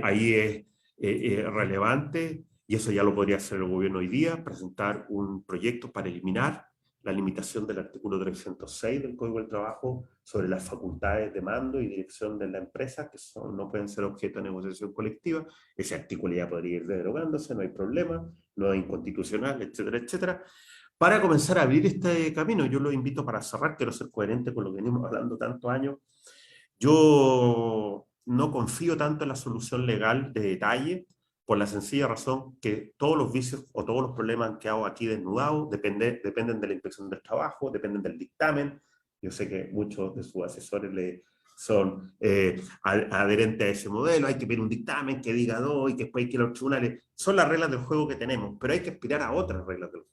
Ahí es relevante, y eso ya lo podría hacer el gobierno hoy día, presentar un proyecto para eliminar la limitación del artículo 306 del Código del Trabajo sobre las facultades de mando y dirección de la empresa, que no pueden ser objeto de negociación colectiva. Ese artículo ya podría ir derogándose, no hay problema, no es inconstitucional, etcétera, etcétera. Para comenzar a abrir este camino, yo lo invito para cerrar, quiero ser coherente con lo que venimos hablando tantos años. Yo no confío tanto en la solución legal de detalle, por la sencilla razón que todos los vicios o todos los problemas que hago aquí desnudados dependen de la inspección del trabajo, dependen del dictamen. Yo sé que muchos de sus asesores son adherentes a ese modelo, hay que pedir un dictamen que diga dos y que después hay que ir a los tribunales. Son las reglas del juego que tenemos, pero hay que aspirar a otras reglas del juego.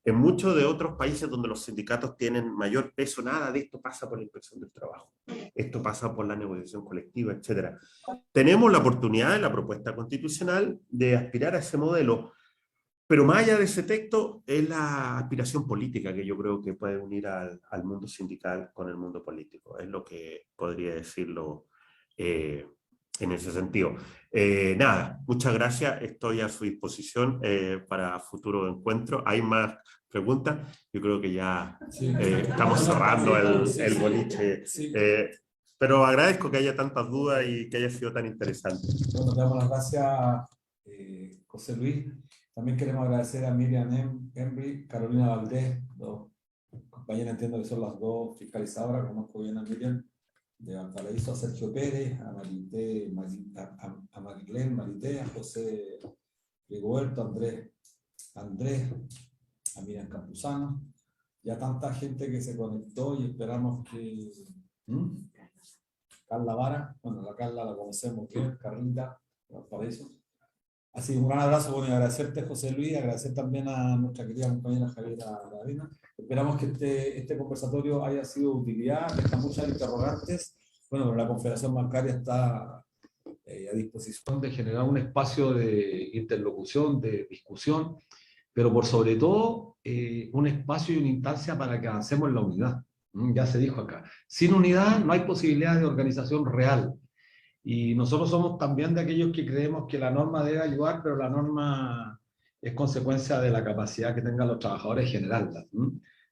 En muchos de otros países donde los sindicatos tienen mayor peso, nada de esto pasa por la inspección del trabajo. Esto pasa por la negociación colectiva, etc. Tenemos la oportunidad en la propuesta constitucional de aspirar a ese modelo, pero más allá de ese texto es la aspiración política que yo creo que puede unir al mundo sindical con el mundo político. Es lo que podría decirlo en ese sentido. Nada, muchas gracias, estoy a su disposición para futuro encuentro. ¿Hay más preguntas? Yo creo que ya estamos cerrando el boliche. Pero agradezco que haya tantas dudas y que haya sido tan interesante. Bueno, damos las gracias, José Luis. También queremos agradecer a Miriam Embry, Carolina Valdés, dos compañeras, entiendo que son las dos fiscalizadoras, conozco bien a Miriam, de Valparaíso, a Sergio Pérez, a Marilén Marité, a José Rigoberto, Andrés, a Miriam Campuzano, y a tanta gente que se conectó, y esperamos que... Carla Vara, bueno, la Carla la conocemos bien, Carlita, de Valparaíso. Así que un gran abrazo, bueno, y agradecerte, José Luis, agradecer también a nuestra querida compañera Javiera Aravena. Esperamos que este conversatorio haya sido de utilidad, que están muchas interrogantes. Bueno, la Confederación Bancaria está a disposición de generar un espacio de interlocución, de discusión, pero por sobre todo un espacio y una instancia para que avancemos en la unidad. Ya se dijo acá, sin unidad no hay posibilidad de organización real. Y nosotros somos también de aquellos que creemos que la norma debe ayudar, pero la norma es consecuencia de la capacidad que tengan los trabajadores generarlas.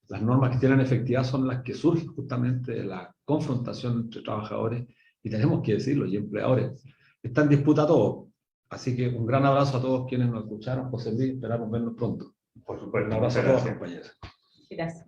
Las normas que tienen efectividad son las que surgen justamente de la confrontación entre trabajadores, y tenemos que decirlo, y empleadores. Está en disputa todo. Así que un gran abrazo a todos quienes nos escucharon. José Luis, esperamos vernos pronto. Por supuesto. Un abrazo a todos, compañeros. Gracias.